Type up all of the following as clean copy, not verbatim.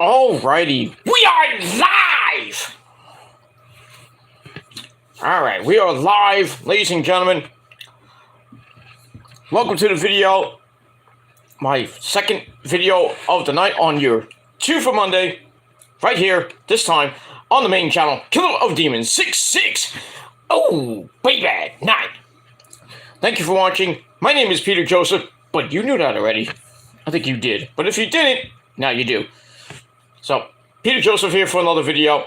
Alrighty, we are live! Alright, we are live, ladies and gentlemen. Welcome to the video. My second video of the night on your 2 for Monday. Right here, this time, on the main channel, Killer of Demons 66. Oh, baby, 9. Thank you for watching. My name is Peter Joseph, but you knew that already. I think you did. But if you didn't, now you do. So, Peter Joseph here for another video.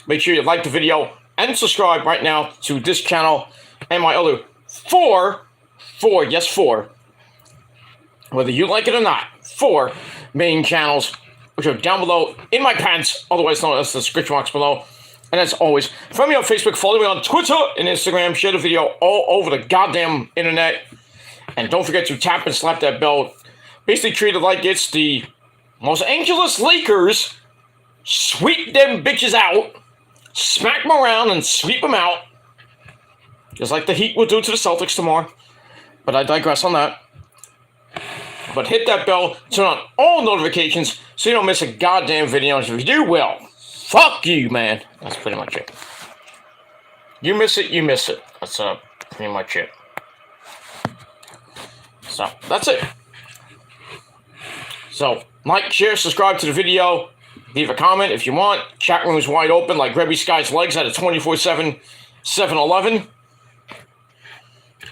Make sure you like the video and subscribe right now to this channel and my other four, whether you like it or not, 4 main channels, which are down below in my pants, otherwise known as the description box below. And as always, find me on Facebook, follow me on Twitter and Instagram, share the video all over the goddamn internet. And don't forget to tap and slap that bell. Basically treat it like it's the Los Angeles Lakers. Sweep them bitches out, smack them around and sweep them out. Just like the Heat will do to the Celtics tomorrow. But I digress on that. But hit that bell, turn on all notifications so you don't miss a goddamn video. If you do, well, fuck you, man. That's pretty much it. You miss it, you miss it. That's pretty much it. So, that's it. So, like, share, subscribe to the video. Leave a comment if you want. Chat room is wide open like Rebby Sky's legs at a 24/7 7-Eleven.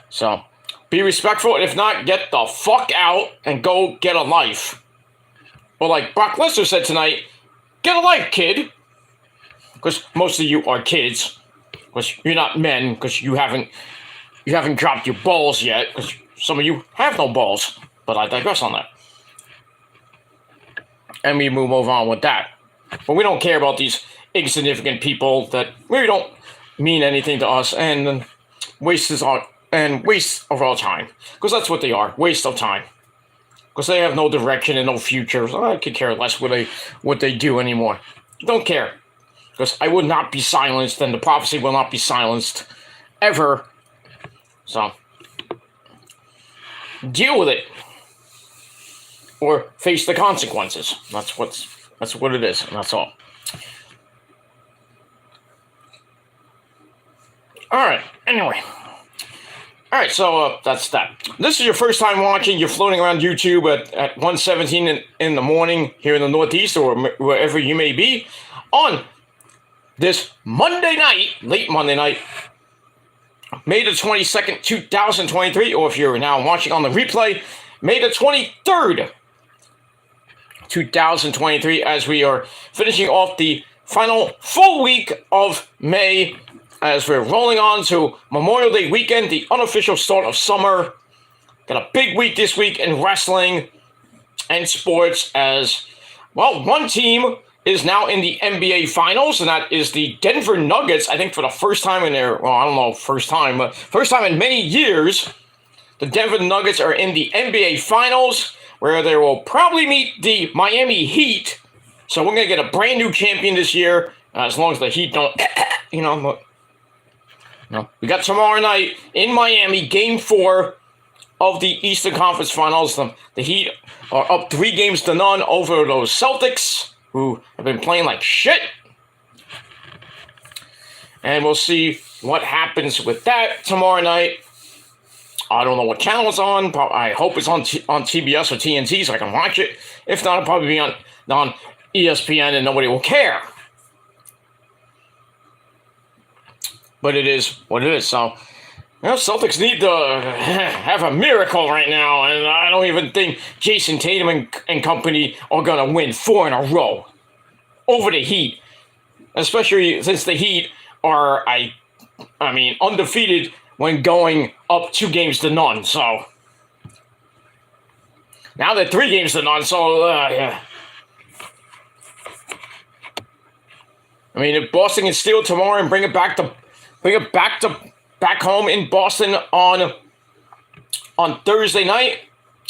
So, be respectful. If not, get the fuck out and go get a life. Or like Brock Lesnar said tonight, get a life, kid. Because most of you are kids. Because you're not men. Because you haven't dropped your balls yet. Because some of you have no balls. But I digress on that. And we move on with that. But we don't care about these insignificant people that really don't mean anything to us and waste of our time. Because that's what they are, waste of time. Because they have no direction and no future. So I could care less what they do anymore. Don't care. Because I would not be silenced and the prophecy will not be silenced ever. So, deal with it. Or face the consequences. That's what it is, and that's all. Alright, anyway. Alright, so that's that. This is your first time watching, you're floating around YouTube at 1:17 in the morning here in the Northeast or wherever you may be on this Monday night, late Monday night, May the 22nd, 2023, or if you're now watching on the replay, May the 23rd, 2023, as we are finishing off the final full week of May as we're rolling on to Memorial Day weekend, the unofficial start of summer. Got a big week this week in wrestling and sports as, well, one team is now in the NBA Finals, and that is the Denver Nuggets. I think for the first time in their, well, I don't know, first time in many years, the Denver Nuggets are in the NBA Finals, where they will probably meet the Miami Heat. So we're going to get a brand new champion this year, as long as the Heat don't, we got tomorrow night in Miami, Game 4 of the Eastern Conference Finals. The Heat are up 3-0 over those Celtics, who have been playing like shit. And we'll see what happens with that tomorrow night. I don't know what channel it's on. I hope it's on TBS or TNT so I can watch it. If not, it'll probably be on ESPN and nobody will care. But it is what it is. So, Celtics need to have a miracle right now. And I don't even think Jason Tatum and company are going to win 4 in a row over the Heat. Especially since the Heat are, undefeated when going up 2-0. So, now they're 3-0. So, yeah. If Boston can steal tomorrow and bring it back home in Boston on Thursday night,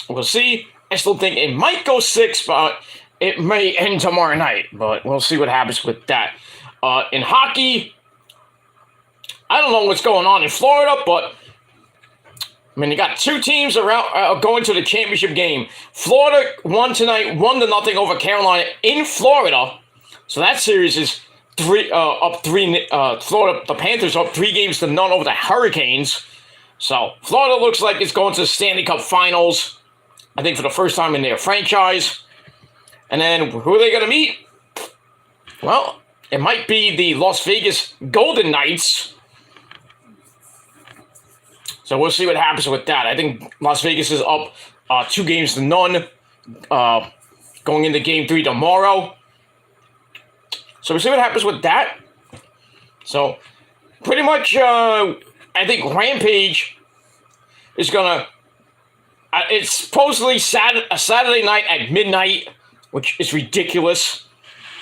we'll see. I still think it might go 6, but it may end tomorrow night. But we'll see what happens with that. In hockey, I don't know what's going on in Florida, but I mean, you got two teams around going to the championship game. Florida won tonight, 1-0 over Carolina in Florida. So that series is up three. Florida, the Panthers up 3-0 over the Hurricanes. So Florida looks like it's going to the Stanley Cup Finals. I think for the first time in their franchise. And then who are they going to meet? Well, it might be the Las Vegas Golden Knights. So we'll see what happens with that. I think Las Vegas is up 2-0 going into Game 3 tomorrow. So we'll see what happens with that. So pretty much, I think Rampage is going to... it's supposedly a Saturday night at midnight, which is ridiculous.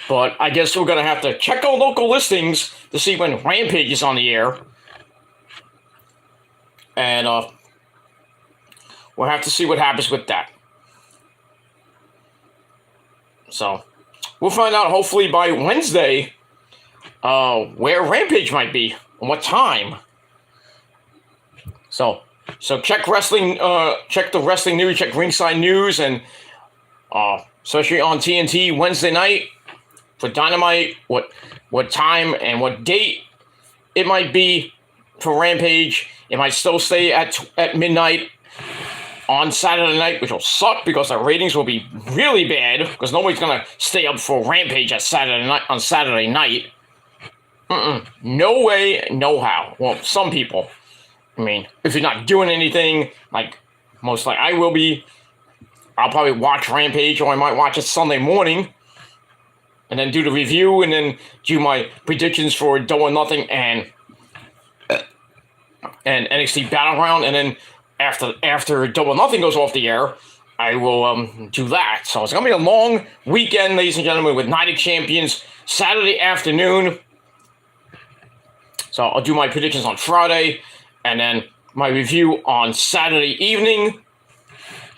But I guess we're going to have to check our local listings to see when Rampage is on the air. And we'll have to see what happens with that. So we'll find out hopefully by Wednesday where Rampage might be and what time. So check wrestling, check the wrestling news, check Ringside News, and especially on TNT Wednesday night for Dynamite, what time and what date it might be for Rampage. It might still stay at midnight on Saturday night, which will suck because the ratings will be really bad because nobody's gonna stay up for Rampage on Saturday night. No way, no how. Well, some people. I mean, if you're not doing anything, like most likely I will be, I'll probably watch Rampage, or I might watch it Sunday morning, and then do the review, and then do my predictions for Double or Nothing and NXT Battleground, and then after Double or Nothing goes off the air, I will do that. So it's gonna be a long weekend, ladies and gentlemen, with Night of Champions Saturday afternoon. So I'll do my predictions on Friday, and then my review on Saturday evening,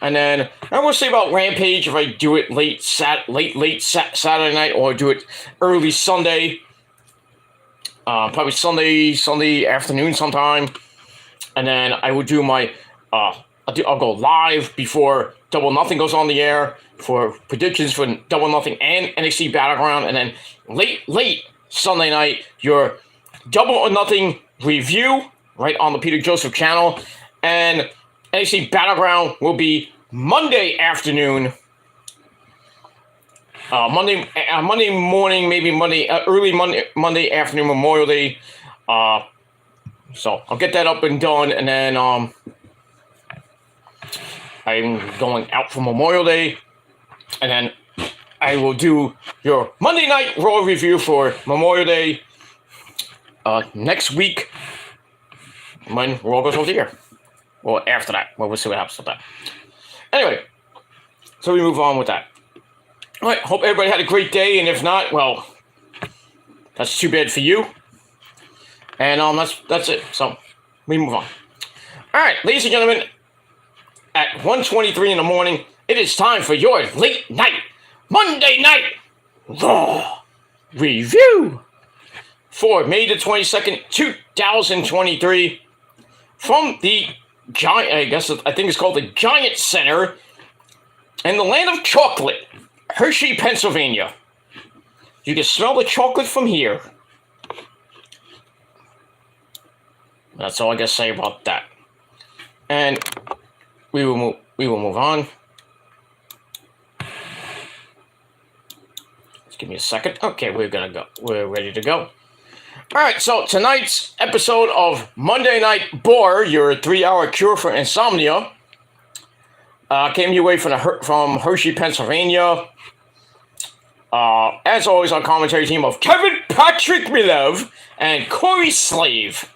and then we'll see about Rampage if I do it late Saturday night or do it early Sunday. Probably Sunday afternoon sometime, and then I will do my I'll go live before Double or Nothing goes on the air for predictions for Double or Nothing and NXT Battleground, and then late Sunday night your Double or Nothing review right on the Peter Joseph channel, and NXT Battleground will be Monday afternoon. Monday morning, maybe early Monday afternoon, Memorial Day. So I'll get that up and done, and then I'm going out for Memorial Day, and then I will do your Monday Night Raw review for Memorial Day next week when Raw goes over the air. Well, after that, we'll see what happens with that. Anyway, so we move on with that. All right, hope everybody had a great day, and if not, well, that's too bad for you. And that's it. So we move on. All right, ladies and gentlemen, at 1:23 in the morning, it is time for your late night Monday Night Raw review for May the 22nd, 2023, from the Giant. I think it's called the Giant Center in the land of chocolate, Hershey, Pennsylvania. You can smell the chocolate from here. That's all I gotta say about that. And we will move on. Just give me a second. Okay, we're gonna go. We're ready to go. All right, so tonight's episode of Monday Night Bore, your 3-hour cure for insomnia, came your way from Hershey, Pennsylvania. As always, our commentary team of Kevin Patrick Milov and Corey Slave.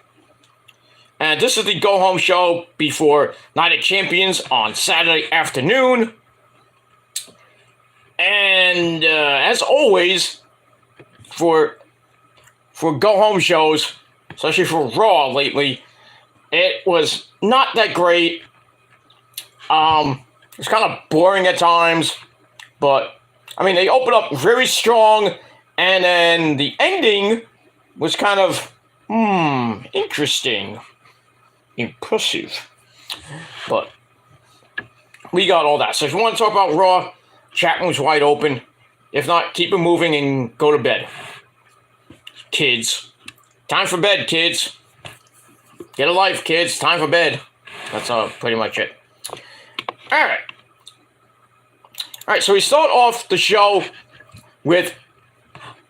And this is the go-home show before Night of Champions on Saturday afternoon. And as always, for go-home shows, especially for Raw lately, it was not that great. It's kind of boring at times, but I mean, they opened up very strong, and then the ending was kind of, interesting, impressive. But we got all that. So if you want to talk about Raw, chat room's wide open. If not, keep it moving and go to bed. Kids. Time for bed, kids. Get a life, kids. Time for bed. That's pretty much it. Alright. Alright, so we start off the show with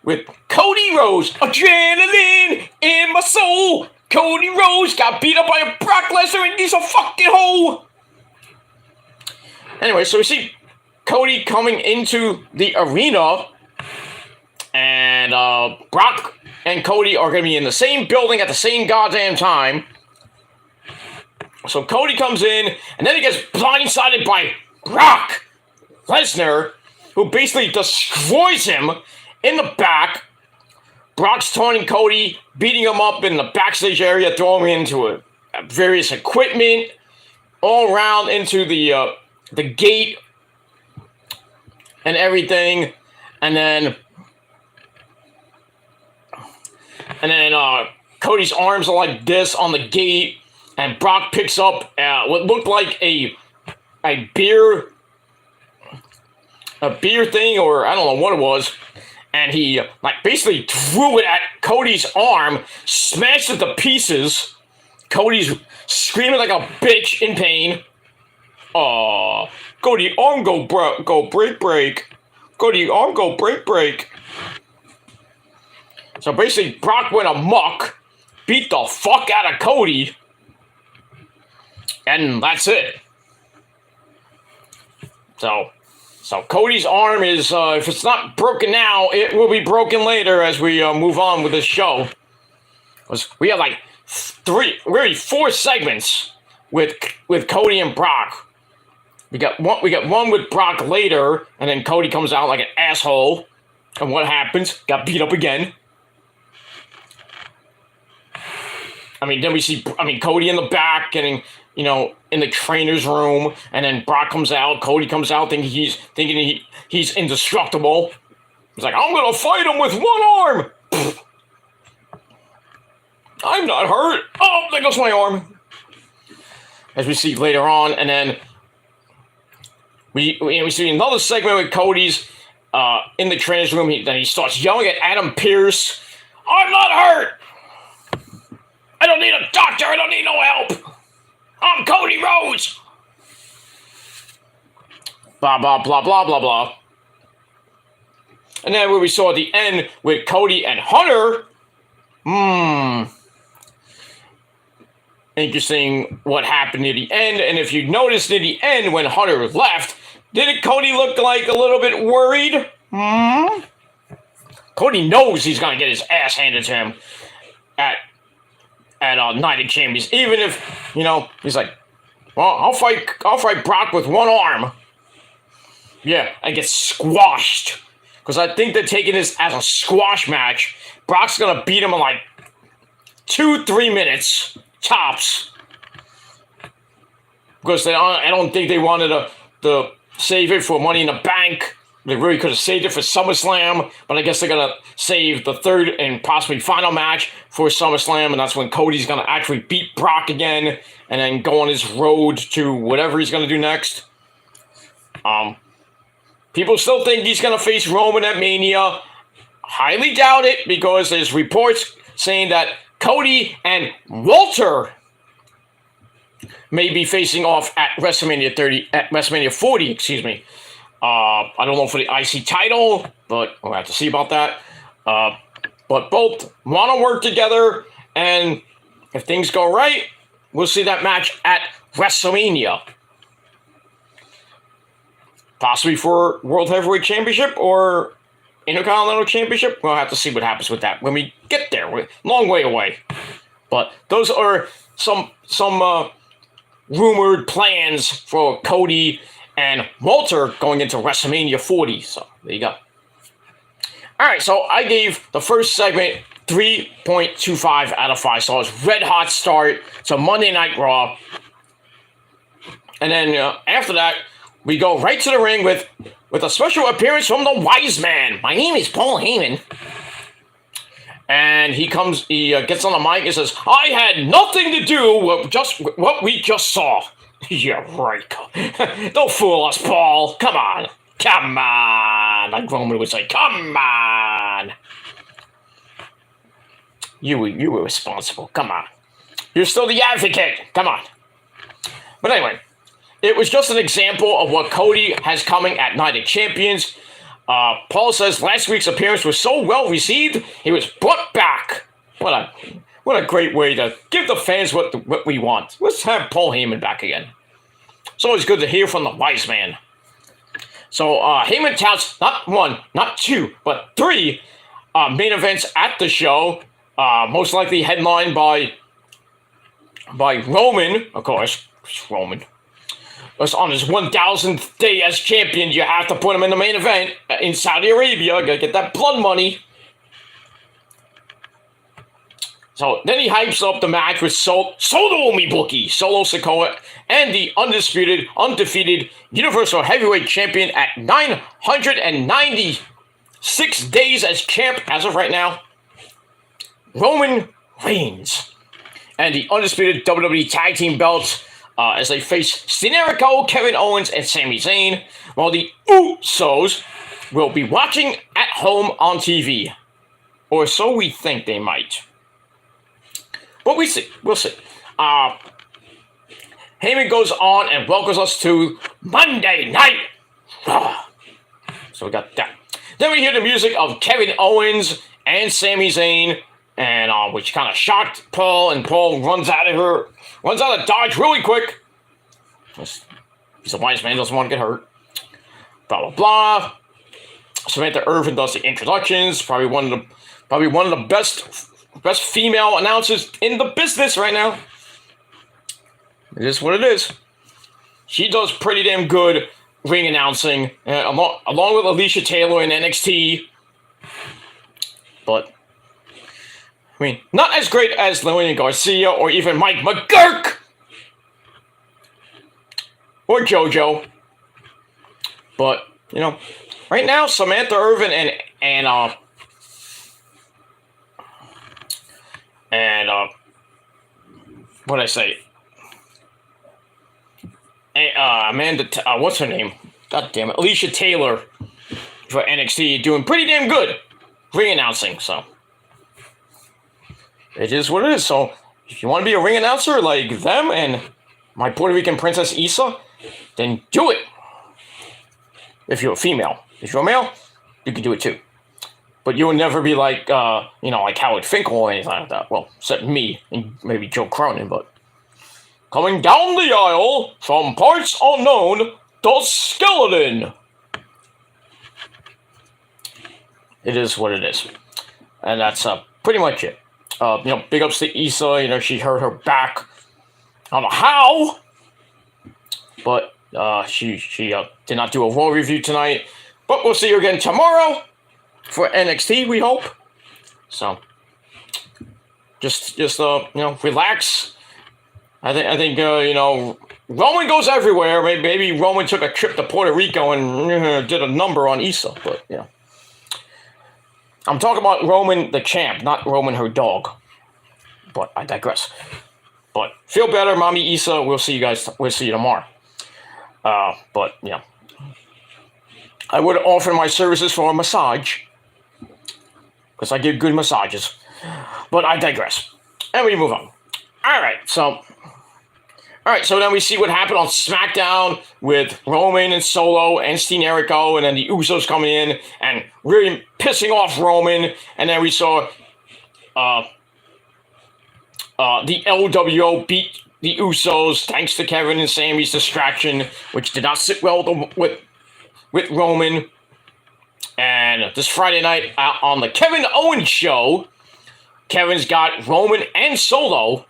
Cody Rhodes. Adrenaline in my soul. Cody Rhodes got beat up by a Brock Lesnar and he's a fucking hoe. Anyway, so we see Cody coming into the arena, and Brock and Cody are going to be in the same building at the same goddamn time. So Cody comes in, and then he gets blindsided by Brock Lesnar, who basically destroys him in the back. Brock's taunting Cody, beating him up in the backstage area, throwing him into various equipment, all around into the gate and everything, and then Cody's arms are like this on the gate, and Brock picks up what looked like a beer thing, or I don't know what it was, and he basically threw it at Cody's arm, smashed it to pieces. Cody's screaming like a bitch in pain. Cody, arm go break. Cody, arm go break. So basically, Brock went amok, beat the fuck out of Cody, and that's it. So Cody's arm is, if it's not broken now, it will be broken later as we move on with this show. We have like 4 segments with Cody and Brock. We got one with Brock later, and then Cody comes out like an asshole. And what happens? Got beat up again. Then we see Cody in the back getting, in the trainer's room, and then Brock comes out. Cody comes out thinking he's indestructible. He's like, I'm gonna fight him with one arm. I'm not hurt. Oh, there goes my arm. As we see later on, and then we see another segment with Cody's in the trainer's room. He starts yelling at Adam Pearce. I'm not hurt. I don't need a doctor. I don't need no help. I'm Cody Rhodes. Blah, blah, blah, blah, blah, blah. And then we saw at the end with Cody and Hunter. Interesting what happened at the end. And if you noticed at the end when Hunter left, didn't Cody look like a little bit worried? Cody knows he's going to get his ass handed to him at Night of Champions. Even if, he's like, well, I'll fight Brock with one arm. Yeah, and get squashed. Because I think they're taking this as a squash match. Brock's going to beat him in like 2-3 minutes, tops. Because I don't think they wanted to save it for Money in the Bank. They really could have saved it for SummerSlam, but I guess they're going to save the third and possibly final match for SummerSlam, and that's when Cody's going to actually beat Brock again and then go on his road to whatever he's going to do next. People still think he's going to face Roman at Mania. Highly doubt it, because there's reports saying that Cody and Walter may be facing off at WrestleMania 40, excuse me. I don't know for the IC title, but we'll have to see about that. But both want to work together, and if things go right, we'll see that match at WrestleMania. Possibly for World Heavyweight Championship or Intercontinental Championship. We'll have to see what happens with that when we get there. We're a long way away. But those are some rumored plans for Cody and Walter going into WrestleMania 40. So there you go. All right, so I gave the first segment 3.25 out of 5. So it's red hot start to Monday Night Raw. And then after that, we go right to the ring with a special appearance from the Wise Man. My name is Paul Heyman. And he gets on the mic and says, I had nothing to do with just what we just saw. Yeah, right. Don't fool us, Paul. Come on. Come on. Like Roman would say, come on. You were responsible. Come on. You're still the advocate. Come on. But anyway, it was just an example of what Cody has coming at Night of Champions. Paul says last week's appearance was so well received, he was brought back. What a great way to give the fans what we want. Let's have Paul Heyman back again. It's always good to hear from the wise man. So Heyman touts not one, not two, but three main events at the show. Most likely headlined by Roman, of course. It's Roman. On his 1,000th day as champion, you have to put him in the main event in Saudi Arabia. Gotta get that blood money. So then he hypes up the match with Solo Mibuki, Solo Sikoa, and the undefeated Universal Heavyweight Champion at 996 days as champ as of right now. Roman Reigns. And the undisputed WWE Tag Team belts as they face Jericho, Kevin Owens, and Sami Zayn, while the Usos will be watching at home on TV. Or so we think they might. But we'll see. Heyman goes on and welcomes us to Monday Night Raw. So we got that. Then we hear the music of Kevin Owens and Sami Zayn, and which kind of shocked Paul, and Paul runs out of Dodge really quick. He's a wise man, doesn't want to get hurt. Blah blah blah. Samantha Irvin does the introductions. Probably one of the best female announcers in the business right now. It is what it is. She does pretty damn good ring announcing, along with Alicia Taylor in NXT. But I mean, not as great as Lillian Garcia or even Mike McGurk or JoJo. But, right now, Samantha Irvin and what did I say? Amanda, what's her name? God damn it. Alicia Taylor for NXT doing pretty damn good ring announcing, so. It is what it is. So, if you want to be a ring announcer like them and my Puerto Rican princess Issa, then do it. If you're a female. If you're a male, you can do it too. But you will never be like, like Howard Finkel or anything like that. Well, except me and maybe Joe Cronin, but. Coming down the aisle from parts unknown, the Skeleton. It is what it is. And that's pretty much it. Big ups to Issa. She hurt her back. I don't know how, but she did not do a Raw review tonight. But we'll see her again tomorrow for NXT, we hope. So, just relax. I think Roman goes everywhere. Maybe Roman took a trip to Puerto Rico and did a number on Issa, but I'm talking about Roman the champ, not Roman her dog. But I digress. But feel better, Mommy Issa. We'll see you guys. We'll see you tomorrow. But I would offer my services for a massage because I give good massages. But I digress. And we move on. All right, so then we see what happened on SmackDown with Roman and Solo and Jericho, and then the Usos coming in and really pissing off Roman. And then we saw the LWO beat the Usos thanks to Kevin and Sami's distraction, which did not sit well with Roman. And this Friday night on the Kevin Owens show, Kevin's got Roman and Solo.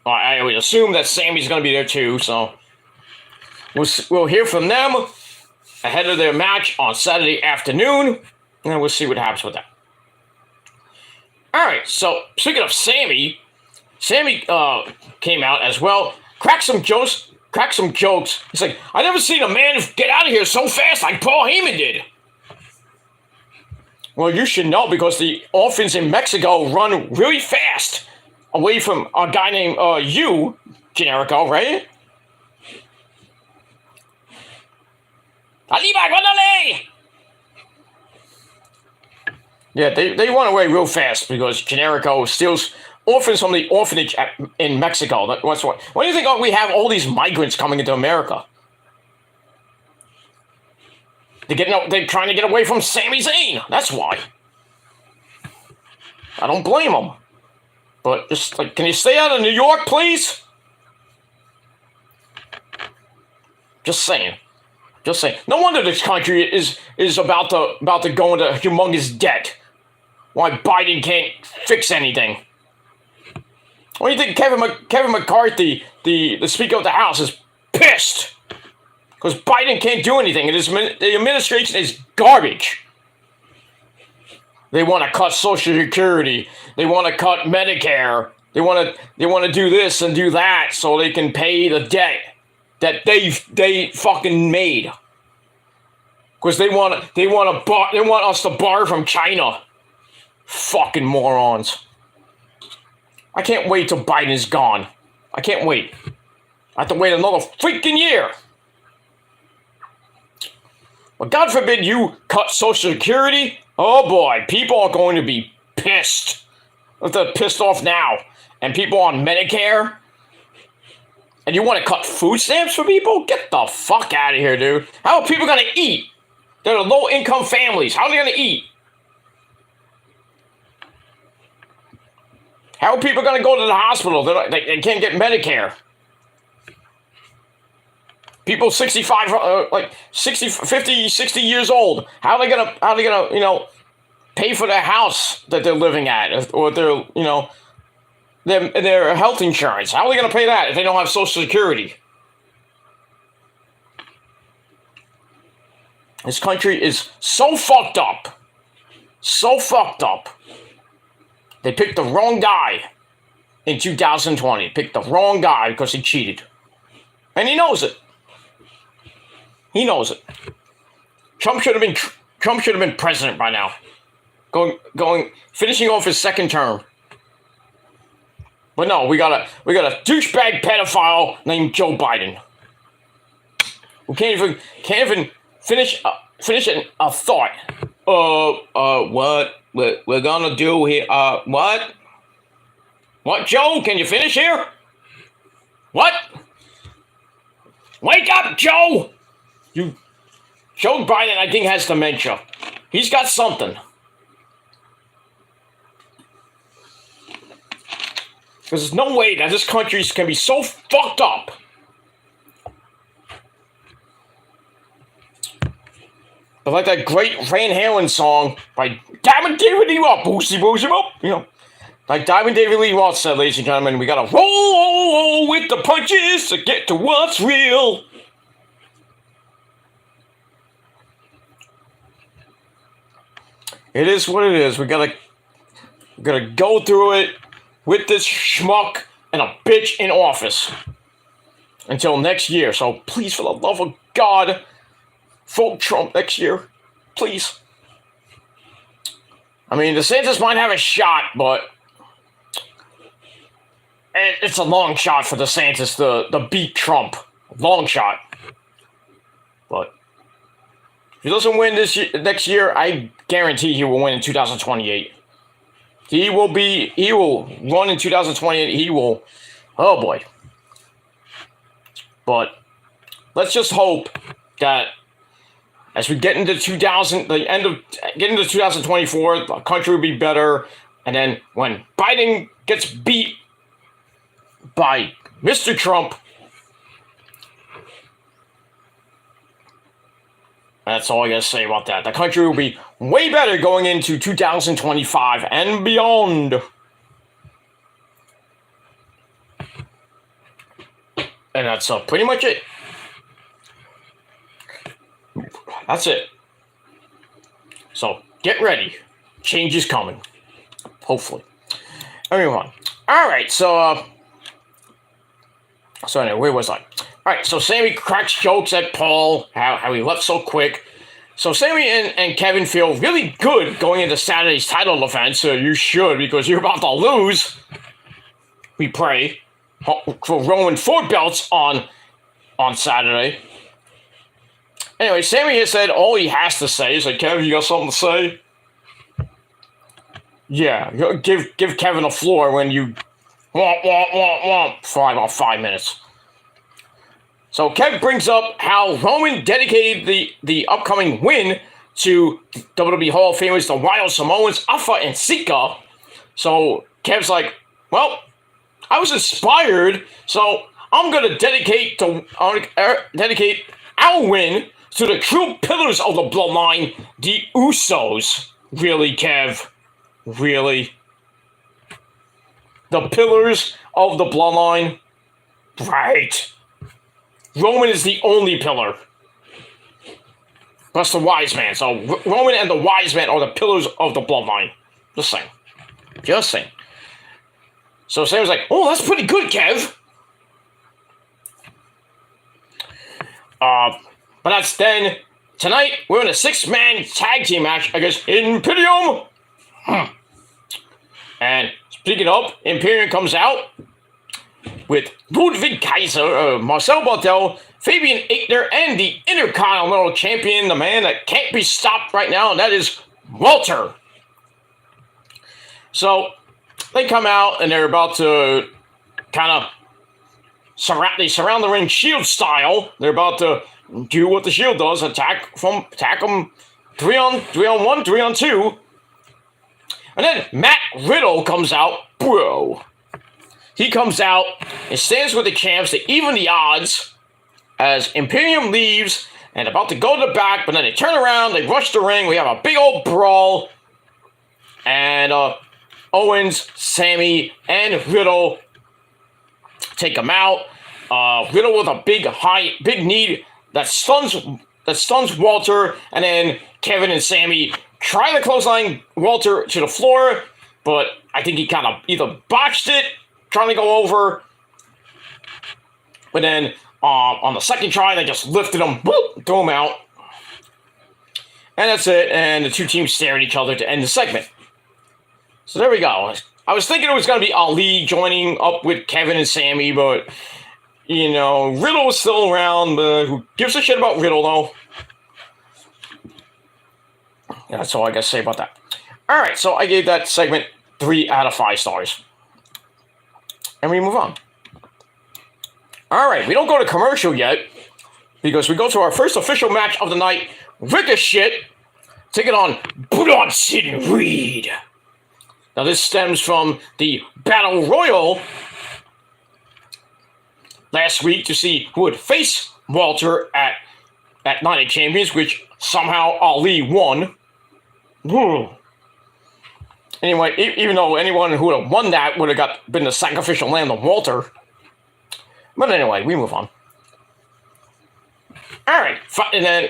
I would assume that Sami's going to be there too, so we'll hear from them ahead of their match on Saturday afternoon, and we'll see what happens with that. All right, so speaking of Sami came out as well, cracked some jokes. He's like, I never seen a man get out of here so fast like Paul Heyman did. Well, you should know because the orphans in Mexico run really fast away from a guy named you, Generico, right? Arriba, guárdale! Yeah, they run away real fast because Generico steals orphans from the orphanage in Mexico. That's what. Why do you think we have all these migrants coming into America? They're trying to get away from Sami Zayn. That's why. I don't blame them. But just like, can you stay out of New York, please? Just saying. Just saying. No wonder this country is about to go into humongous debt. Why Biden can't fix anything? What do you think Kevin McCarthy, the Speaker of the House, is pissed? Because Biden can't do anything, and the administration is garbage. They want to cut Social Security. They want to cut Medicare. They want to do this and do that so they can pay the debt that they fucking made. Because they want us to borrow from China. Fucking morons. I can't wait till Biden is gone. I can't wait. I have to wait another freaking year. But God forbid you cut Social Security. Oh boy, people are going to be pissed. They're pissed off now. And people on Medicare. And you want to cut food stamps for people? Get the fuck out of here, dude. How are people going to eat? They're low-income families. How are they going to eat? How are people going to go to the hospital? They can't get Medicare. People 65, 50, 60 years old. How are they gonna, pay for their house that they're living at, or their health insurance? How are they gonna pay that if they don't have Social Security? This country is so fucked up. So fucked up. They picked the wrong guy in 2020. Picked the wrong guy because he cheated. And he knows it. He knows it. Trump should have been president by now. Finishing off his second term. But no, we got a douchebag pedophile named Joe Biden. Who can't even finish a thought. What we're gonna do here? What? What, Joe? Can you finish here? What? Wake up, Joe! Joe Biden, I think, has dementia. He's got something. Because there's no way that this country can be so fucked up. But like that great Van Halen song by Diamond David Lee Roth, Boosie Boosie Up, like Diamond David Lee Roth said, ladies and gentlemen, we gotta roll with the punches to get to what's real. It is what it is. We gotta go through it with this schmuck and a bitch in office until next year. So please, for the love of God, vote Trump next year, please. I mean, DeSantis might have a shot, but it's a long shot for DeSantis to beat Trump. Long shot. But if he doesn't win next year, I guarantee he will win in 2028. He will run in 2028. He will, oh boy. But let's just hope that as we get into 2024, the country will be better. And then when Biden gets beat by Mr. Trump, that's all I gotta say about that. The country will be way better going into 2025 and beyond. And that's pretty much it. That's it. So get ready. Change is coming. Hopefully. Everyone. All right. So anyway, where was I? All right. So Sammy cracks jokes at Paul. How he left so quick. So Sammy and Kevin feel really good going into Saturday's title defense. You should, because you're about to lose. We pray for Roman 4 belts on Saturday. Anyway, Sammy has said all he has to say. He's like, Kevin, you got something to say? Yeah, give Kevin the floor when you womp for about 5 minutes. So Kev brings up how Roman dedicated the upcoming win to WWE Hall of Famers, the Wild Samoans, Afa and Sika. So Kev's like, well, I was inspired, so I'm gonna dedicate our win to the true pillars of the bloodline, the Usos. Really, Kev? Really? The pillars of the bloodline? Right. Roman is the only pillar. Plus the wise man. So Roman and the wise man are the pillars of the bloodline. Just saying. Just saying. So Sam's like, oh, that's pretty good, Kev. But that's then. Tonight, we're in a 6-man tag team match against Imperium. And speaking of, Imperium comes out with Ludwig Kaiser, Marcel Bartel, Fabian Aichner, and the Intercontinental Champion, the man that can't be stopped right now, and that is Walter. So they come out, and they're about to kind of surround the ring Shield style. They're about to do what the Shield does, attack them 3-on-1, 3-on-2. And then Matt Riddle comes out, bro. He comes out and stands with the champs to even the odds as Imperium leaves and about to go to the back, but then they turn around, they rush the ring, we have a big old brawl, and Owens, Sammy, and Riddle take him out. Riddle with a big knee that stuns Walter, and then Kevin and Sammy try to clothesline Walter to the floor, but I think he kind of either botched it, trying to go over, but then on the second try, they just lifted him, whoop, threw him out. And that's it, and the two teams stare at each other to end the segment. So there we go. I was thinking it was going to be Ali joining up with Kevin and Sammy, but, you know, Riddle was still around, but who gives a shit about Riddle, though? Yeah, that's all I got to say about that. All right, so I gave that segment 3 out of 5 stars. And we move on. All right, we don't go to commercial yet because we go to our first official match of the night. Ricochet taking on Bronson Reed. Now, this stems from the Battle Royal last week to see who would face Walter at Night of Champions, which somehow Ali won. Anyway, even though anyone who would have won that would have been the sacrificial lamb of Walter. But anyway, we move on. All right, and then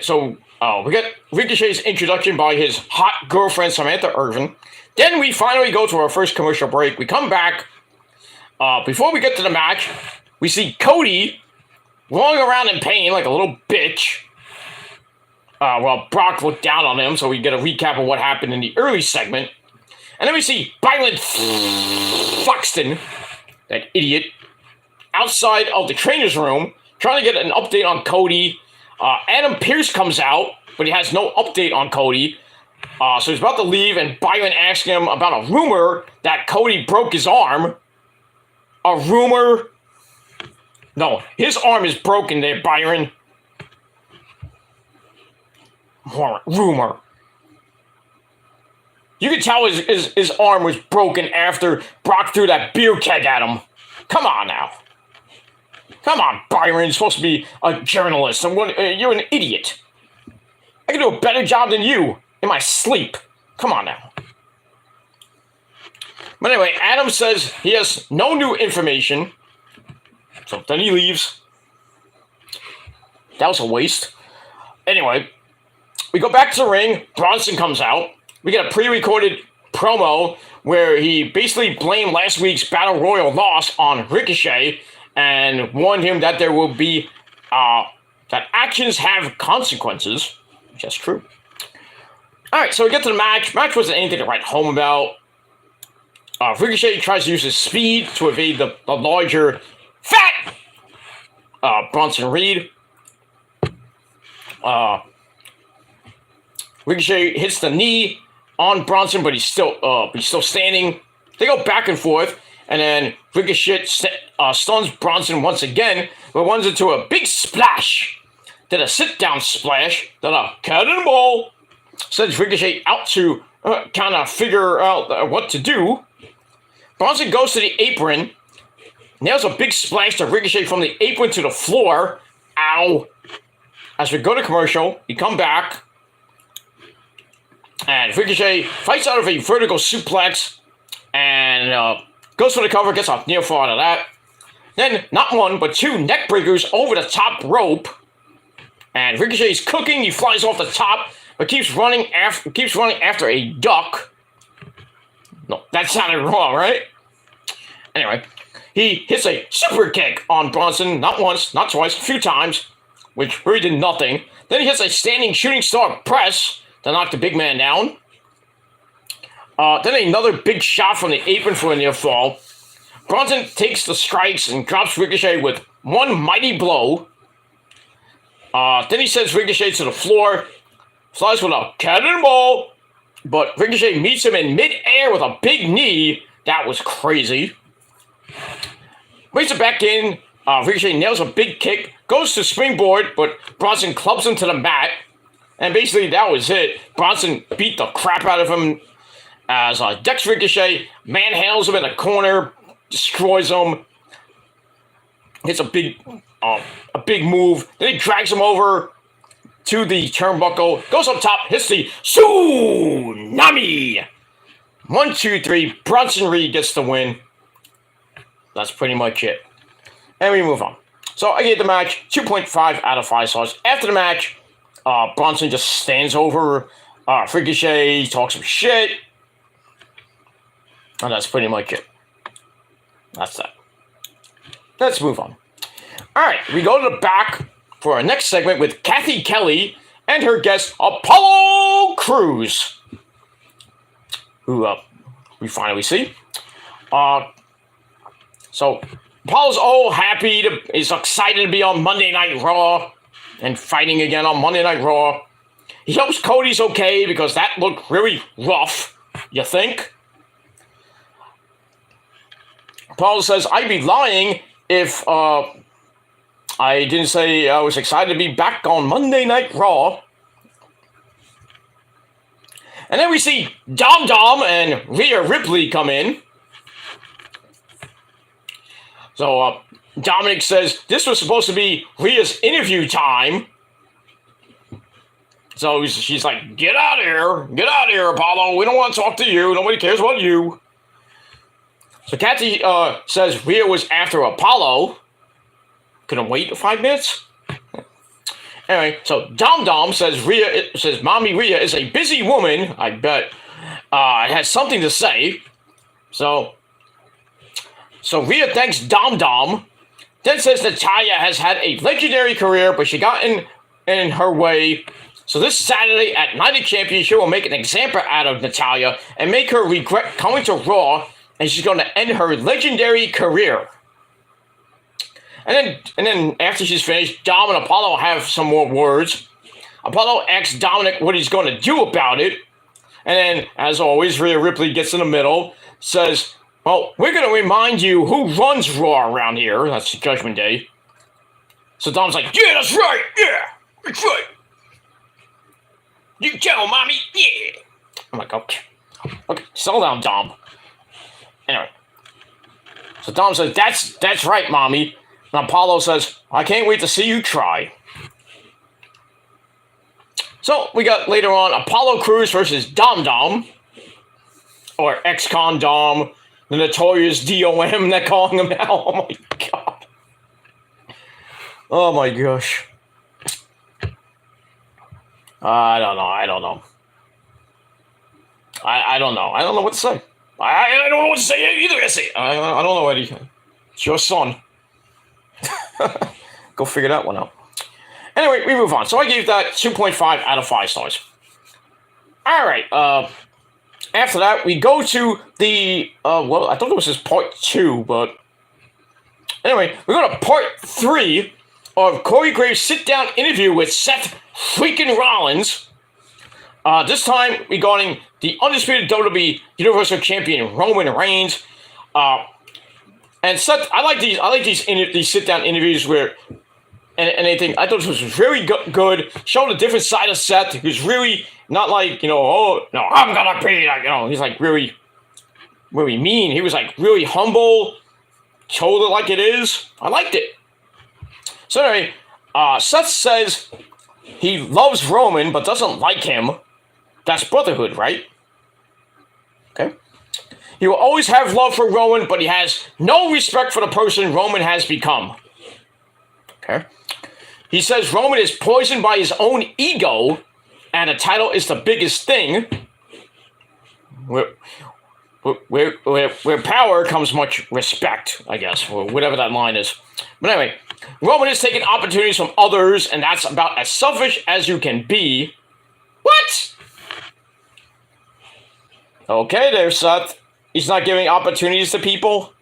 we get Ricochet's introduction by his hot girlfriend Samantha Irvin. Then we finally go to our first commercial break. We come back. Before we get to the match, we see Cody rolling around in pain like a little bitch. Well, Brock looked down on him, so we get a recap of what happened in the early segment. And then we see Byron Foxton, that idiot, outside of the trainer's room, trying to get an update on Cody. Adam Pearce comes out, but he has no update on Cody. So he's about to leave, and Byron asks him about a rumor that Cody broke his arm. A rumor? No, his arm is broken there, Byron. Rumor. You could tell his arm was broken after Brock threw that beer keg at him. Come on now. Come on, Byron. You're supposed to be a journalist. You're an idiot. I can do a better job than you in my sleep. Come on now. But anyway, Adam says he has no new information. So then he leaves. That was a waste. Anyway, we go back to the ring. Bronson comes out. We get a pre-recorded promo where he basically blamed last week's Battle Royal loss on Ricochet and warned him that there will be, that actions have consequences. Just true. All right, so we get to the match. Match wasn't anything to write home about. Ricochet tries to use his speed to evade the larger, fat Bronson Reed. Ricochet hits the knee on Bronson, but he's still standing. They go back and forth, and then Ricochet stuns Bronson once again, but runs into a big splash. Then a sit-down splash. Then a cannonball. Sends Ricochet out to kind of figure out what to do. Bronson goes to the apron. Nails a big splash to Ricochet from the apron to the floor. Ow. As we go to commercial, we come back. And Ricochet fights out of a vertical suplex. And goes for the cover, gets a near fall out of that. Then, not one, but two neck breakers over the top rope. And Ricochet's cooking, he flies off the top, but keeps running after a duck. No, that sounded wrong, right? Anyway, he hits a super kick on Bronson, not once, not twice, a few times, which really did nothing. Then he hits a standing shooting star press to knock the big man down. Then another big shot from the apron for a near fall. Bronson takes the strikes and drops Ricochet with one mighty blow. Then he sends Ricochet to the floor, flies with a cannonball, but Ricochet meets him in mid-air with a big knee. That was crazy. Brings it back in. Ricochet nails a big kick, goes to springboard, but Bronson clubs him to the mat. And basically that was it. Bronson beat the crap out of him as Dex Ricochet manhandles him in the corner, destroys him. Hits a big move. Then he drags him over to the turnbuckle. Goes up top, hits the tsunami. 1, 2, 3. Bronson Reed gets the win. That's pretty much it. And we move on. So I gave the match 2.5 out of 5 stars. After the match, Bronson just stands over Ricochet, talks some shit. And that's pretty much it. That's that. Let's move on. All right, we go to the back for our next segment with Kathy Kelly and her guest, Apollo Crews, who we finally see. So Apollo's all happy, is excited to be on Monday Night Raw and fighting again on Monday Night Raw. He hopes Cody's okay because that looked really rough, you think? Apollo says, I'd be lying if I didn't say I was excited to be back on Monday Night Raw. And then we see Dom Dom and Rhea Ripley come in. So Dominic says this was supposed to be Rhea's interview time. So she's like, get out of here, Apollo. We don't want to talk to you. Nobody cares about you. So Kathy says Rhea was after Apollo. Couldn't wait 5 minutes? Anyway, so Dom Dom says Mommy Rhea is a busy woman, I bet. Has something to say. So Rhea thanks Dom Dom. Then says Natalya has had a legendary career, but she got in her way. So this Saturday at Night of Champions, she will make an example out of Natalya and make her regret coming to Raw, and she's going to end her legendary career. And then after she's finished, Dom and Apollo have some more words. Apollo asks Dominic what he's going to do about it. And then, as always, Rhea Ripley gets in the middle, says, well, we're going to remind you who runs Raw around here. That's Judgment Day. So Dom's like, yeah, that's right. Yeah, that's right. You tell, Mommy. Yeah. I'm like, okay, settle down, Dom. Anyway. So Dom says, that's right, Mommy. And Apollo says, I can't wait to see you try. So we got later on Apollo Crews versus Dom Dom. Or ex-con Dom. The notorious DOM they're calling him now. Oh my god. Oh my gosh. I don't know. I don't know. I don't know. I don't know what to say. I don't know what to say either. I don't know, Eddie. It's your son. Go figure that one out. Anyway, we move on. So I gave that 2.5 out of 5 stars. All right. After that, we go to the well, I thought it was just part 2, but anyway, we go to part 3 of Corey Graves' sit-down interview with Seth freaking Rollins. This time regarding the undisputed WWE Universal Champion Roman Reigns. And Seth, I like these sit-down interviews where, and I think I thought this was very good. Showed a different side of Seth, who's really not like, oh no, I'm gonna be like, he's like really mean. He was like really humble, told it like it is. I liked it. So anyway, Seth says he loves Roman but doesn't like him. That's brotherhood, right? Okay. He will always have love for Roman, but he has no respect for the person Roman has become. Okay. He says Roman is poisoned by his own ego, and the title is the biggest thing. Where power comes much respect, I guess, or whatever that line is. But anyway, Roman is taking opportunities from others, and that's about as selfish as you can be. What? Okay there, Seth. He's not giving opportunities to people.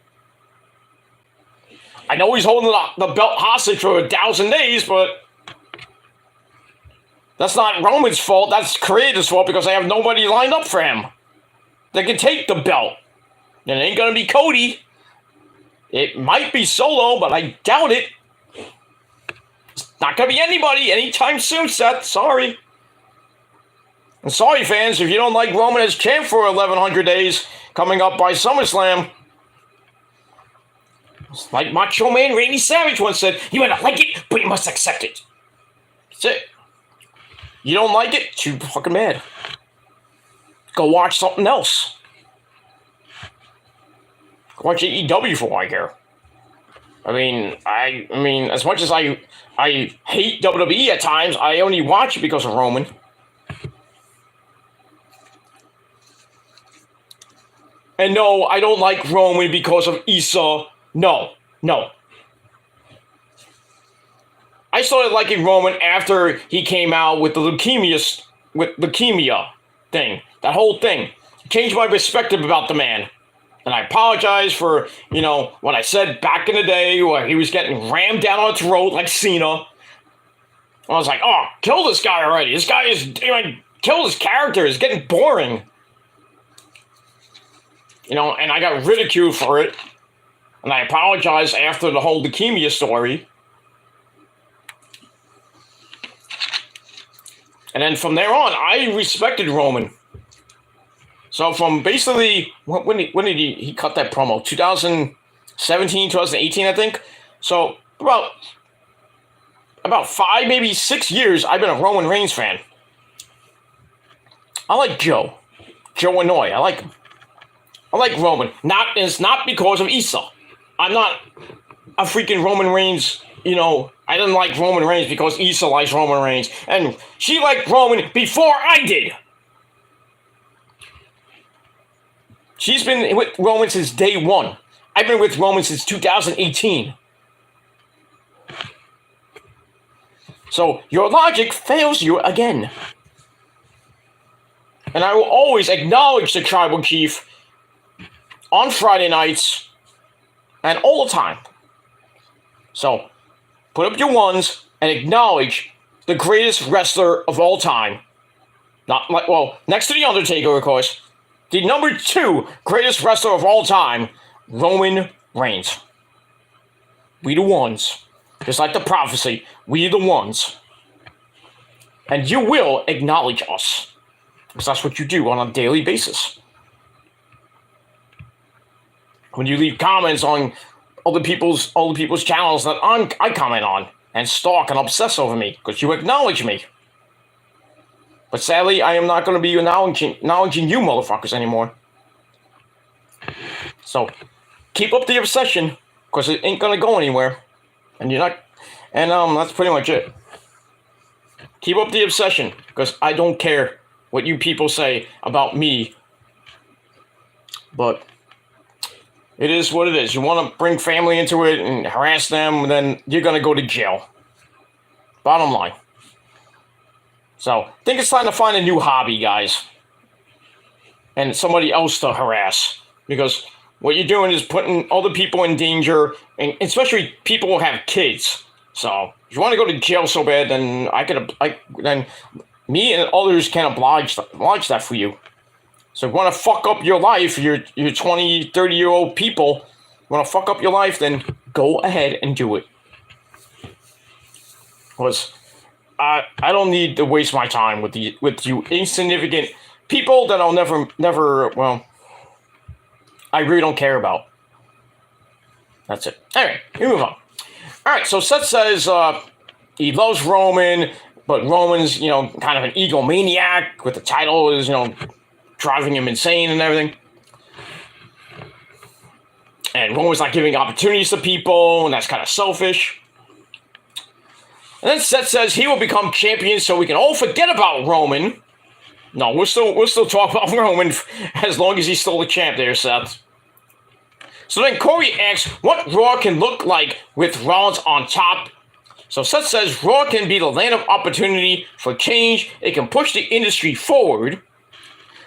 I know he's holding the belt hostage for 1,000 days, but that's not Roman's fault. That's creator's fault because they have nobody lined up for him. They can take the belt. And it ain't gonna be Cody. It might be Solo, but I doubt it. It's not gonna be anybody anytime soon, Seth. Sorry. And sorry, fans, if you don't like Roman as champ for 1,100 days coming up by SummerSlam. It's like Macho Man Randy Savage once said, you might not like it, but you must accept it. That's it. You don't like it? Too fucking mad. Go watch something else. Go watch AEW for all I care. I mean, as much as I hate WWE at times, I only watch it because of Roman. And no, I don't like Roman because of Issa. No. I started liking Roman after he came out with the leukemia thing. That whole thing. Changed my perspective about the man. And I apologize for, what I said back in the day where he was getting rammed down on the throat like Cena. I was like, oh, kill this guy already. This guy is, kill his character. It's getting boring. And I got ridiculed for it. And I apologized after the whole leukemia story. And then from there on, I respected Roman. So from basically, when did he cut that promo? 2017, 2018, I think. So about 5, maybe 6 years, I've been a Roman Reigns fan. I like Joe Anoa'i. I like him. I like Roman. It's not because of Issa. I'm not a freaking Roman Reigns, I didn't like Roman Reigns because Issa likes Roman Reigns. And she liked Roman before I did. She's been with Roman since day one. I've been with Roman since 2018. So your logic fails you again. And I will always acknowledge the tribal chief on Friday nights and all the time. So put up your ones and acknowledge the greatest wrestler of all time. Next to The Undertaker, of course. The number 2 greatest wrestler of all time, Roman Reigns. We the ones. Just like the prophecy, we the ones. And you will acknowledge us. Because that's what you do on a daily basis. When you leave comments on other people's channels that I comment on and stalk and obsess over me, because you acknowledge me. But sadly, I am not going to be acknowledging you motherfuckers anymore. So, keep up the obsession, because it ain't going to go anywhere. And you're not... And that's pretty much it. Keep up the obsession, because I don't care what you people say about me. But it is what it is. You want to bring family into it and harass them, then you're going to go to jail. Bottom line. So, I think it's time to find a new hobby, guys. And somebody else to harass. Because what you're doing is putting other people in danger, and especially people who have kids. So, if you want to go to jail so bad, then then me and others can oblige that for you. So, if you want to fuck up your life, you're 20, 30-year-old people, you want to fuck up your life, then go ahead and do it. Because I don't need to waste my time with you insignificant people that I'll never, well, I really don't care about. That's it. Anyway, we move on. All right, so Seth says he loves Roman, but Roman's, kind of an egomaniac with the title is, driving him insane and everything. And Roman's not giving opportunities to people, and that's kind of selfish. And then Seth says he will become champion so we can all forget about Roman. No, we'll still talk about Roman as long as he's still the champ there, Seth. So then Cody asks what Raw can look like with Rollins on top. So Seth says Raw can be the land of opportunity for change. It can push the industry forward.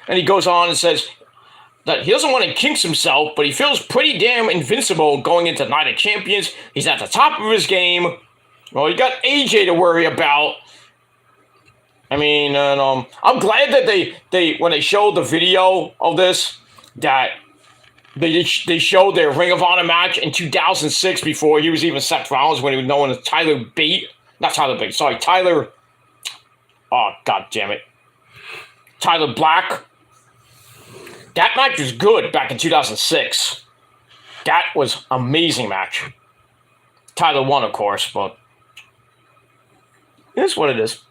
And he goes on and says that he doesn't want to jinx himself, but he feels pretty damn invincible going into Night of Champions. He's at the top of his game. Well, you got AJ to worry about. I mean, and, I'm glad that they when they showed the video of this, that they showed their Ring of Honor match in 2006 before he was even Seth Rollins, when he was known as Tyler Bate. Not Tyler Bate, sorry, Tyler. Oh, God damn it. Tyler Black. That match was good back in 2006. That was an amazing match. Tyler won, of course, but it is what it is.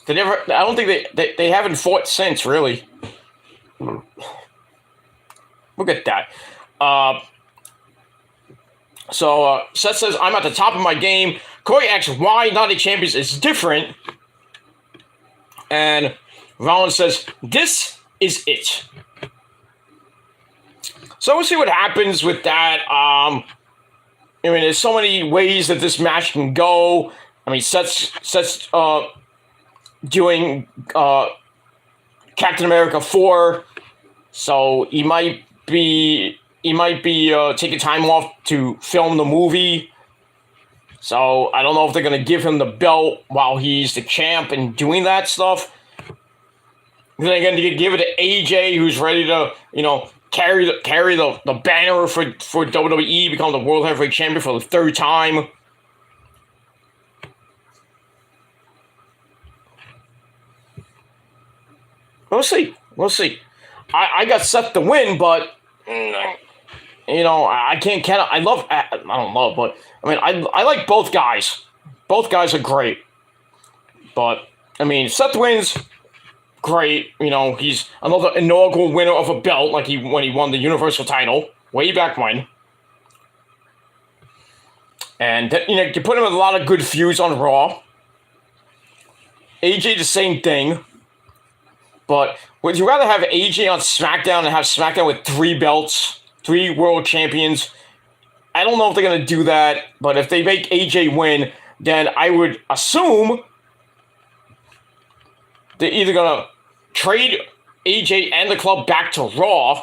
I don't think they haven't fought since, really. Look at that. So Seth says, I'm at the top of my game. Cody asks why Night of Champions is different. And Rollins says, this is it. So we'll see what happens with that. I mean, there's so many ways that this match can go. I mean, Seth's doing Captain America 4, so he might be taking time off to film the movie. So I don't know if they're gonna give him the belt while he's the champ and doing that stuff. They're gonna give it to AJ, who's ready to, carry the banner for WWE, become the World Heavyweight Champion for the third time. We'll see. I got Seth to win, but I can't count. I don't love, but I mean, I like both guys. Both guys are great, but I mean, Seth wins. Great, he's another inaugural winner of a belt, like when he won the Universal title way back when. And you put him in a lot of good feuds on Raw. AJ the same thing. But would you rather have AJ on SmackDown and have SmackDown with 3 belts, 3 world champions? I don't know if they're going to do that, but if they make AJ win, then I would assume they're either going to trade AJ and the club back to Raw,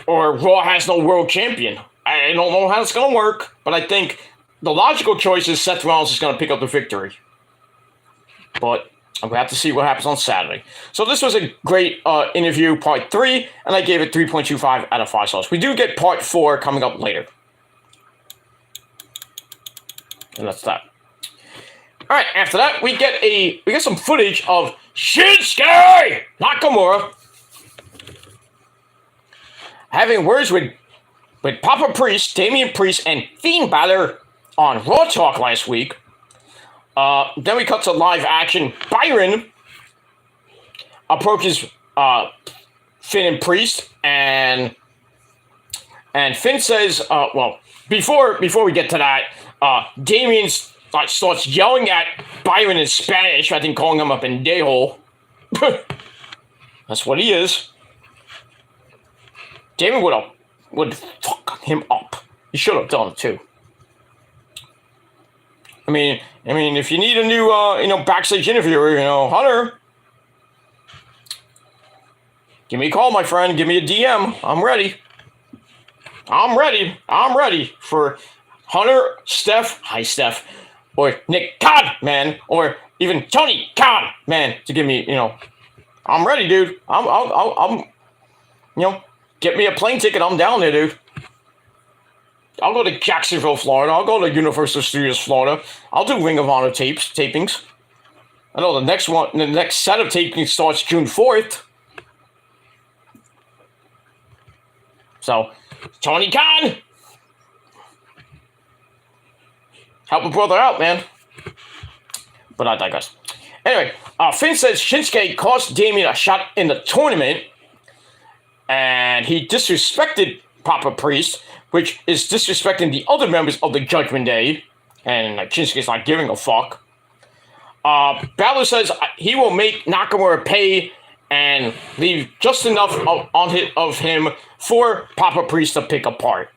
or Raw has no world champion. I don't know how it's going to work, but I think the logical choice is Seth Rollins is going to pick up the victory. But I'm going to have to see what happens on Saturday. So this was a great interview, part 3, and I gave it 3.25 out of 5 stars. We do get part 4 coming up later. And that's that. All right, after that, we get some footage of Shinsuke Nakamura having words with Papa Priest, Damian Priest, and Fiend Balor on Raw Talk last week. Then we cut to live action. Byron approaches Finn and Priest, and Finn says, before we get to that, Damian starts yelling at Byron in Spanish, I think calling him a pendejo. That's what he is. Damian would fuck him up. He should have done it too. If you need a new, backstage interviewer, Hunter, give me a call, my friend. Give me a DM. I'm ready. I'm ready for Hunter, Steph, hi Steph, or Nick Khan, man, or even Tony Khan, man, to give me, I'm ready, dude. I'm, get me a plane ticket. I'm down there, dude. I'll go to Jacksonville, Florida. I'll go to Universal Studios, Florida. I'll do Ring of Honor tapings. I know the next set of tapings starts June 4th. So, Tony Khan, help a brother out, man. But I digress. Anyway, Finn says Shinsuke cost Damien a shot in the tournament, and he disrespected Papa Priest, which is disrespecting the other members of the Judgment Day, and Shinsuke's not giving a fuck. Balor says he will make Nakamura pay and leave just enough of him for Papa Priest to pick apart.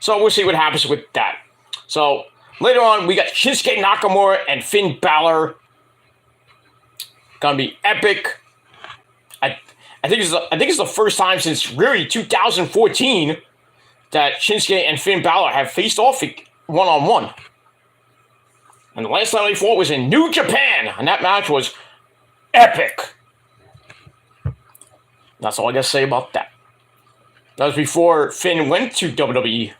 So we'll see what happens with that. So later on, we got Shinsuke Nakamura and Finn Balor. Gonna be epic. I think it's the first time since really 2014 that Shinsuke and Finn Balor have faced off one-on-one. And the last time they fought was in New Japan, and that match was epic. That's all I gotta say about that. That was before Finn went to WWE.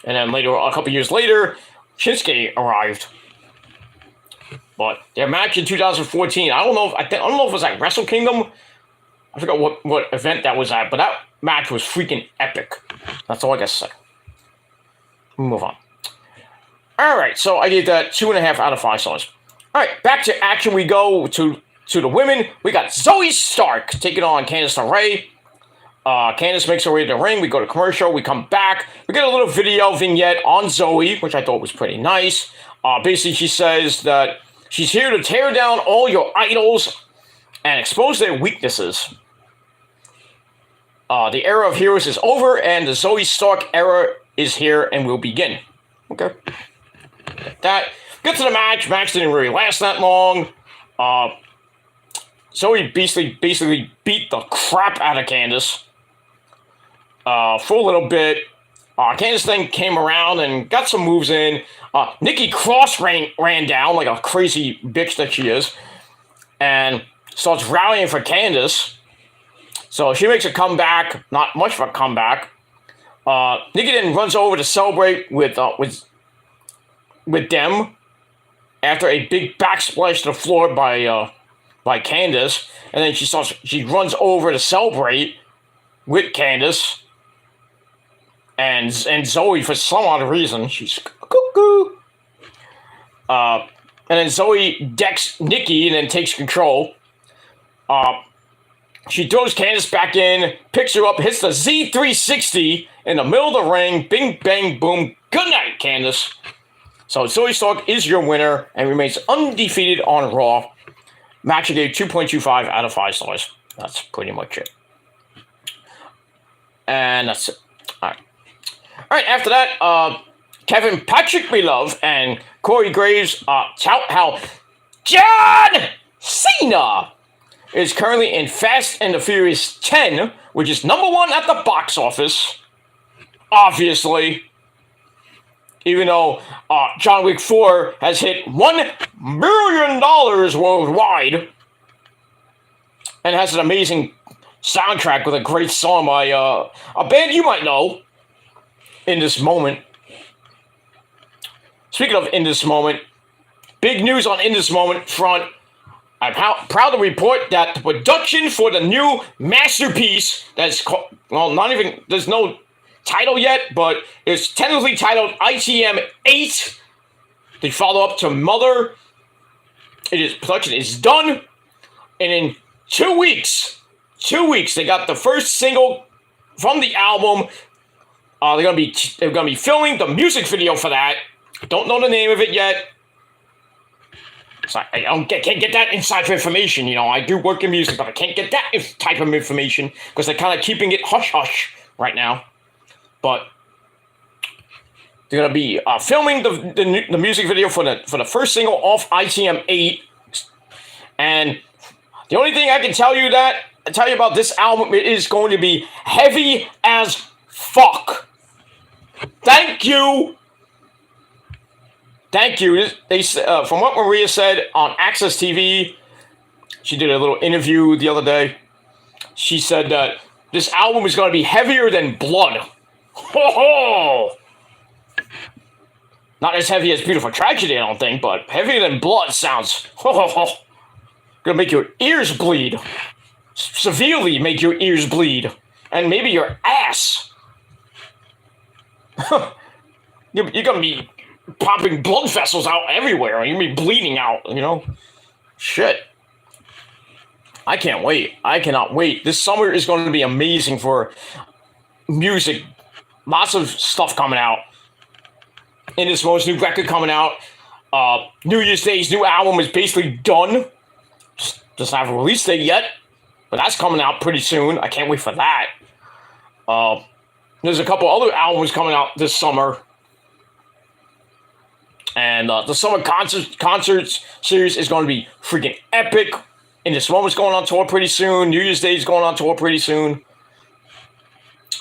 And then later, a couple years later, Shinsuke arrived. But their match in 2014, I don't know if it was at Wrestle Kingdom. I forgot what event that was at, but that match was freaking epic. That's all I gotta say. Move on. Alright, so I gave that 2.5 out of 5 stars. Alright, back to action we go to the women. We got Zoe Stark taking on Candice LeRae. Candice makes her way to the ring. We go to commercial. We come back. We get a little video vignette on Zoe, which I thought was pretty nice. Basically, she says that she's here to tear down all your idols and expose their weaknesses. The era of heroes is over, and the Zoe Stark era is here and will begin. Okay. That. Get to the match. Match didn't really last that long. Zoe basically beat the crap out of Candice for a little bit. Candice then came around and got some moves in. Nikki Cross ran down like a crazy bitch that she is and starts rallying for Candice. So she makes a comeback, not much of a comeback. Nikki then runs over to celebrate with them after a big backsplash to the floor by Candice, and then she runs over to celebrate with Candice, and Zoe, for some odd reason, she's cuckoo. And then Zoe decks Nikki and then takes control. She throws Candice back in, picks her up, hits the Z360 in the middle of the ring. Bing, bang, boom. Good night, Candice. So Zoe Stark is your winner and remains undefeated on Raw. Match I gave 2.25 out of 5 stars. That's pretty much it. And that's it. Alright. Alright, after that, Kevin Patrick Love and Corey Graves tout how John Cena is currently in Fast and the Furious 10, which is number 1 at the box office. Obviously. Even though John Wick 4 has hit $1 million worldwide and has an amazing soundtrack with a great song by a band you might know, In This Moment. Speaking of In This Moment, big news on In This Moment front. I'm proud to report that the production for the new masterpiece that's called, there's no title yet, but it's tentatively titled ITM 8, the follow-up to Mother. Production is done, and in 2 weeks, they got the first single from the album. They're gonna be filming the music video for that. Don't know the name of it yet. So I can't get that inside information. I do work in music, but I can't get that type of information because they're kind of keeping it hush-hush right now. But They're gonna be filming the music video for the first single off ITM 8, and the only thing I can tell you about this album, it is going to be heavy as fuck. Thank you. They from what Maria said on Access TV, she did a little interview the other day. She said that this album is going to be heavier than blood. Ho ho! Not as heavy as Beautiful Tragedy, I don't think, but heavier than blood sounds. Ho ho ho! Gonna make your ears bleed. Severely make your ears bleed. And maybe your ass. You're gonna be popping blood vessels out everywhere. You're gonna be bleeding out, you know? Shit. I can't wait. I cannot wait. This summer is going to be amazing for music. Lots of stuff coming out. And this most new record coming out. New Year's Day's new album is basically done. Doesn't have a release date yet. But that's coming out pretty soon. I can't wait for that. There's a couple other albums coming out this summer. And the summer concerts series is going to be freaking epic. And this Moment's going on tour pretty soon. New Year's Day is going on tour pretty soon.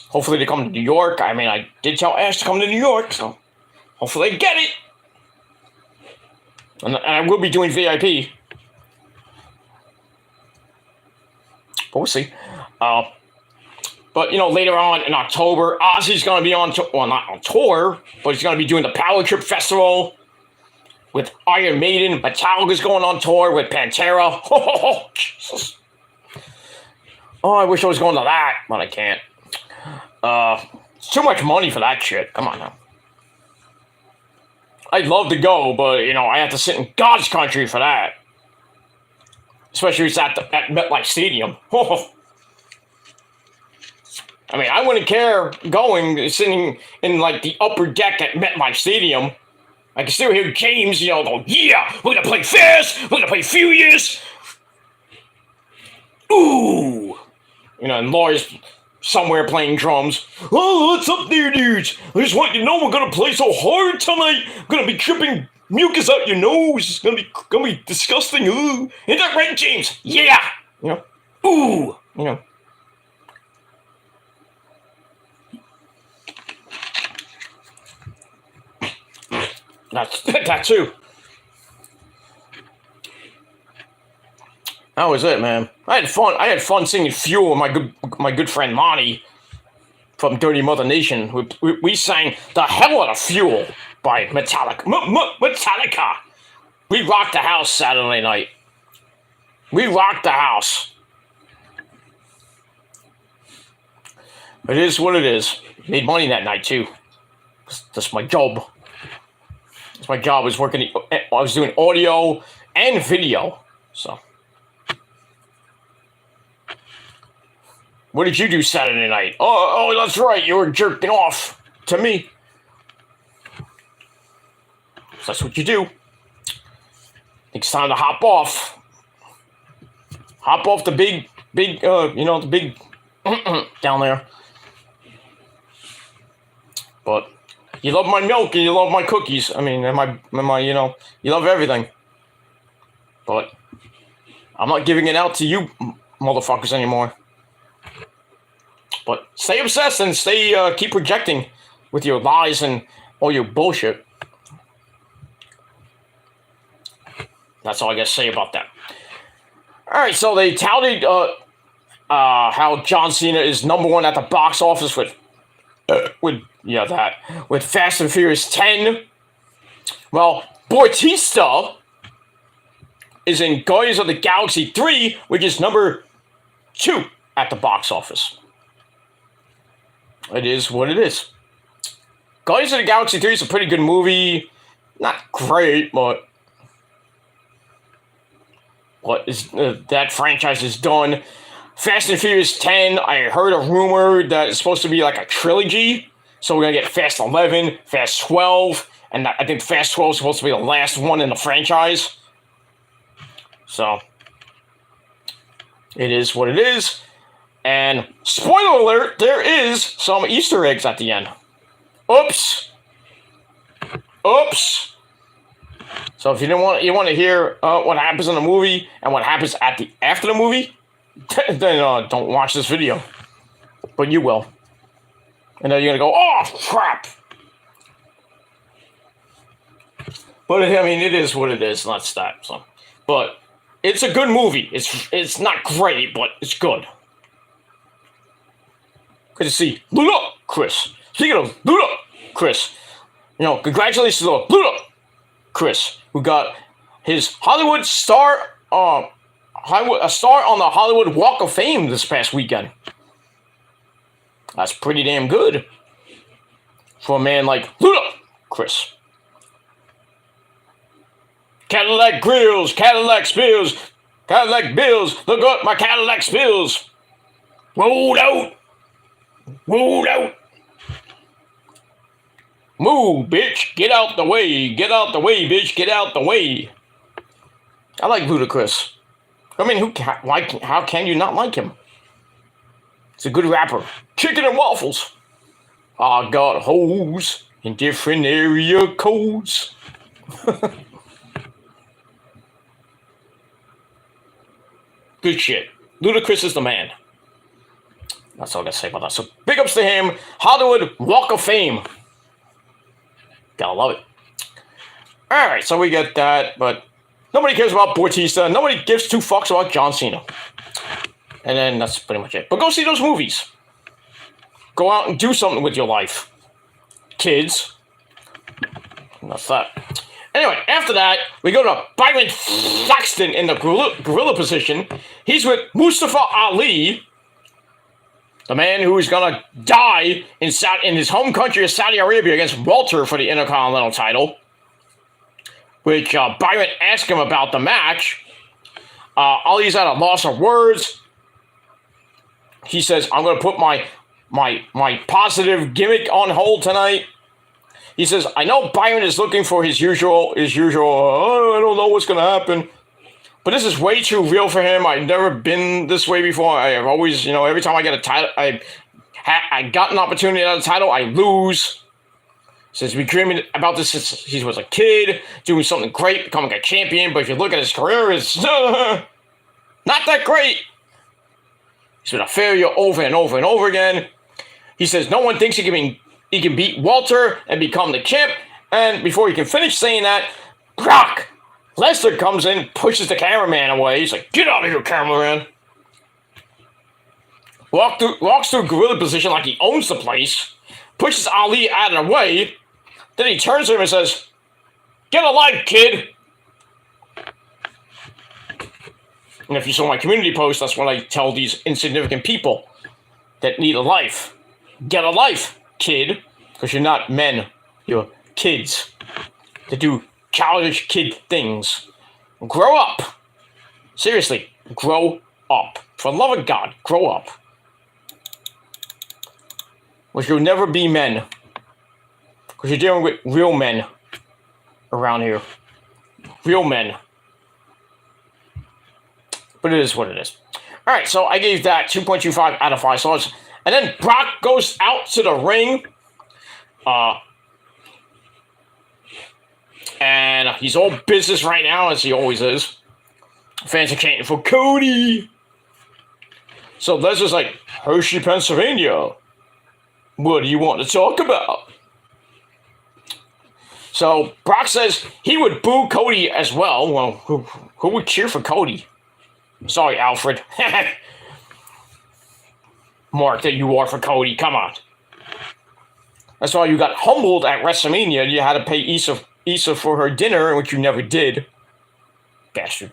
Hopefully they come to New York. I mean, I did tell Ash to come to New York, so hopefully they get it. And I will be doing VIP. But we'll see. But, you know, later on in October, Ozzy's going to be on tour. Well, not on tour, but he's going to be doing the Power Trip Festival with Iron Maiden. Metallica's going on tour with Pantera. Oh, Jesus. Oh, I wish I was going to that, but I can't. It's too much money for that shit. Come on now. I'd love to go, but, you know, I have to sit in God's country for that. Especially if it's at MetLife Stadium. I mean, I wouldn't care sitting in, like, the upper deck at MetLife Stadium. I can still hear James, you know, go, yeah, we're gonna play fast, we're gonna play furious. Ooh. You know, and Laura's somewhere playing drums. Oh, what's up there, dudes? I just want you to know we're gonna play so hard tonight. We're gonna be dripping mucus out your nose. It's gonna be disgusting. Ooh. Ain't that right, James? Yeah. You know, ooh. You know. That too. That was it, man. I had fun singing "Fuel" with my good friend Monty from Dirty Mother Nation. We sang the hell out of "Fuel" by Metallica. Metallica. We rocked the house Saturday night. We rocked the house. It is what it is. Made money that night too. That's my job. My job was I was doing audio and video. So, what did you do Saturday night? Oh, that's right. You were jerking off to me. So that's what you do. It's time to hop off. Hop off the big, the big down there. But you love my milk and you love my cookies. I mean, and my, you love everything. But I'm not giving it out to you motherfuckers anymore. But stay obsessed and keep projecting with your lies and all your bullshit. That's all I got to say about that. All right, so they touted how John Cena is number one at the box office with Fast and Furious 10. Well, Bautista is in Guardians of the Galaxy 3, which is number 2 at the box office. It is what it is. Guardians of the Galaxy 3 is a pretty good movie. Not great, but that franchise is done. Fast and Furious 10, I heard a rumor that it's supposed to be like a trilogy. So we're going to get Fast 11, Fast 12, and I think Fast 12 is supposed to be the last one in the franchise. So, it is what it is. And, spoiler alert, there is some Easter eggs at the end. Oops. Oops. So if you want to hear what happens in the movie and what happens after the movie, then don't watch this video. But you will. And then you're gonna go, oh crap. But I mean, it is what it is. That's that. So, but it's a good movie. It's not great, but it's good. Good to see Chris. Speaking of Chris, congratulations to Chris, who got his Hollywood star, a star on the Hollywood Walk of Fame this past weekend. That's pretty damn good for a man like Chris. Cadillac grills, Cadillac spills, Cadillac bills. Look up my Cadillac spills. Rolled out. Move, bitch. Get out the way. Get out the way, bitch. Get out the way. I like Ludacris. I mean, how can you not like him? He's a good rapper. Chicken and waffles. I got hoes in different area codes. Good shit. Ludacris is the man. That's all I gotta say about that. So big ups to him. Hollywood Walk of Fame. Gotta love it. Alright, so we get that, but nobody cares about Bautista. Nobody gives two fucks about John Cena. And then that's pretty much it. But go see those movies. Go out and do something with your life. Kids. And that's that. Anyway, after that, we go to Byron Saxton in the gorilla position. He's with Mustafa Ali, the man who is going to die in his home country of Saudi Arabia against Walter for the Intercontinental title. Which Byron asked him about the match. Ali's at a loss of words. He says, I'm going to put my positive gimmick on hold tonight. He says, I know Byron is looking for his usual, I don't know what's going to happen. But this is way too real for him. I've never been this way before. I have always, every time I get a title, I got an opportunity at a title, I lose. He says, we dreaming about this since he was a kid, doing something great, becoming a champion. But if you look at his career, it's not that great. He's been a failure over and over and over again. He says, no one thinks he can beat Walter and become the champ. And before he can finish saying that, Brock Lesnar comes in, pushes the cameraman away. He's like, get out of here, cameraman. Walks through gorilla position like he owns the place. Pushes Ali out of the way. Then he turns to him and says, get a life, kid. And if you saw my community post, that's what I tell these insignificant people that need a life. Get a life, kid. Because you're not men. You're kids. To do childish kid things. Grow up. Seriously, grow up. For the love of God, grow up. Because you'll never be men. Because you're dealing with real men around here. Real men. But it is what it is. Alright, so I gave that 2.25 out of 5 stars. And then Brock goes out to the ring. And he's all business right now, as he always is. Fans are chanting for Cody. So Lesnar's like, Hershey, Pennsylvania. What do you want to talk about? So Brock says he would boo Cody as well. Well, who would cheer for Cody? Sorry, Alfred. Mark that you are for Cody. Come on. That's why you got humbled at WrestleMania. You had to pay Issa for her dinner, which you never did. Bastard.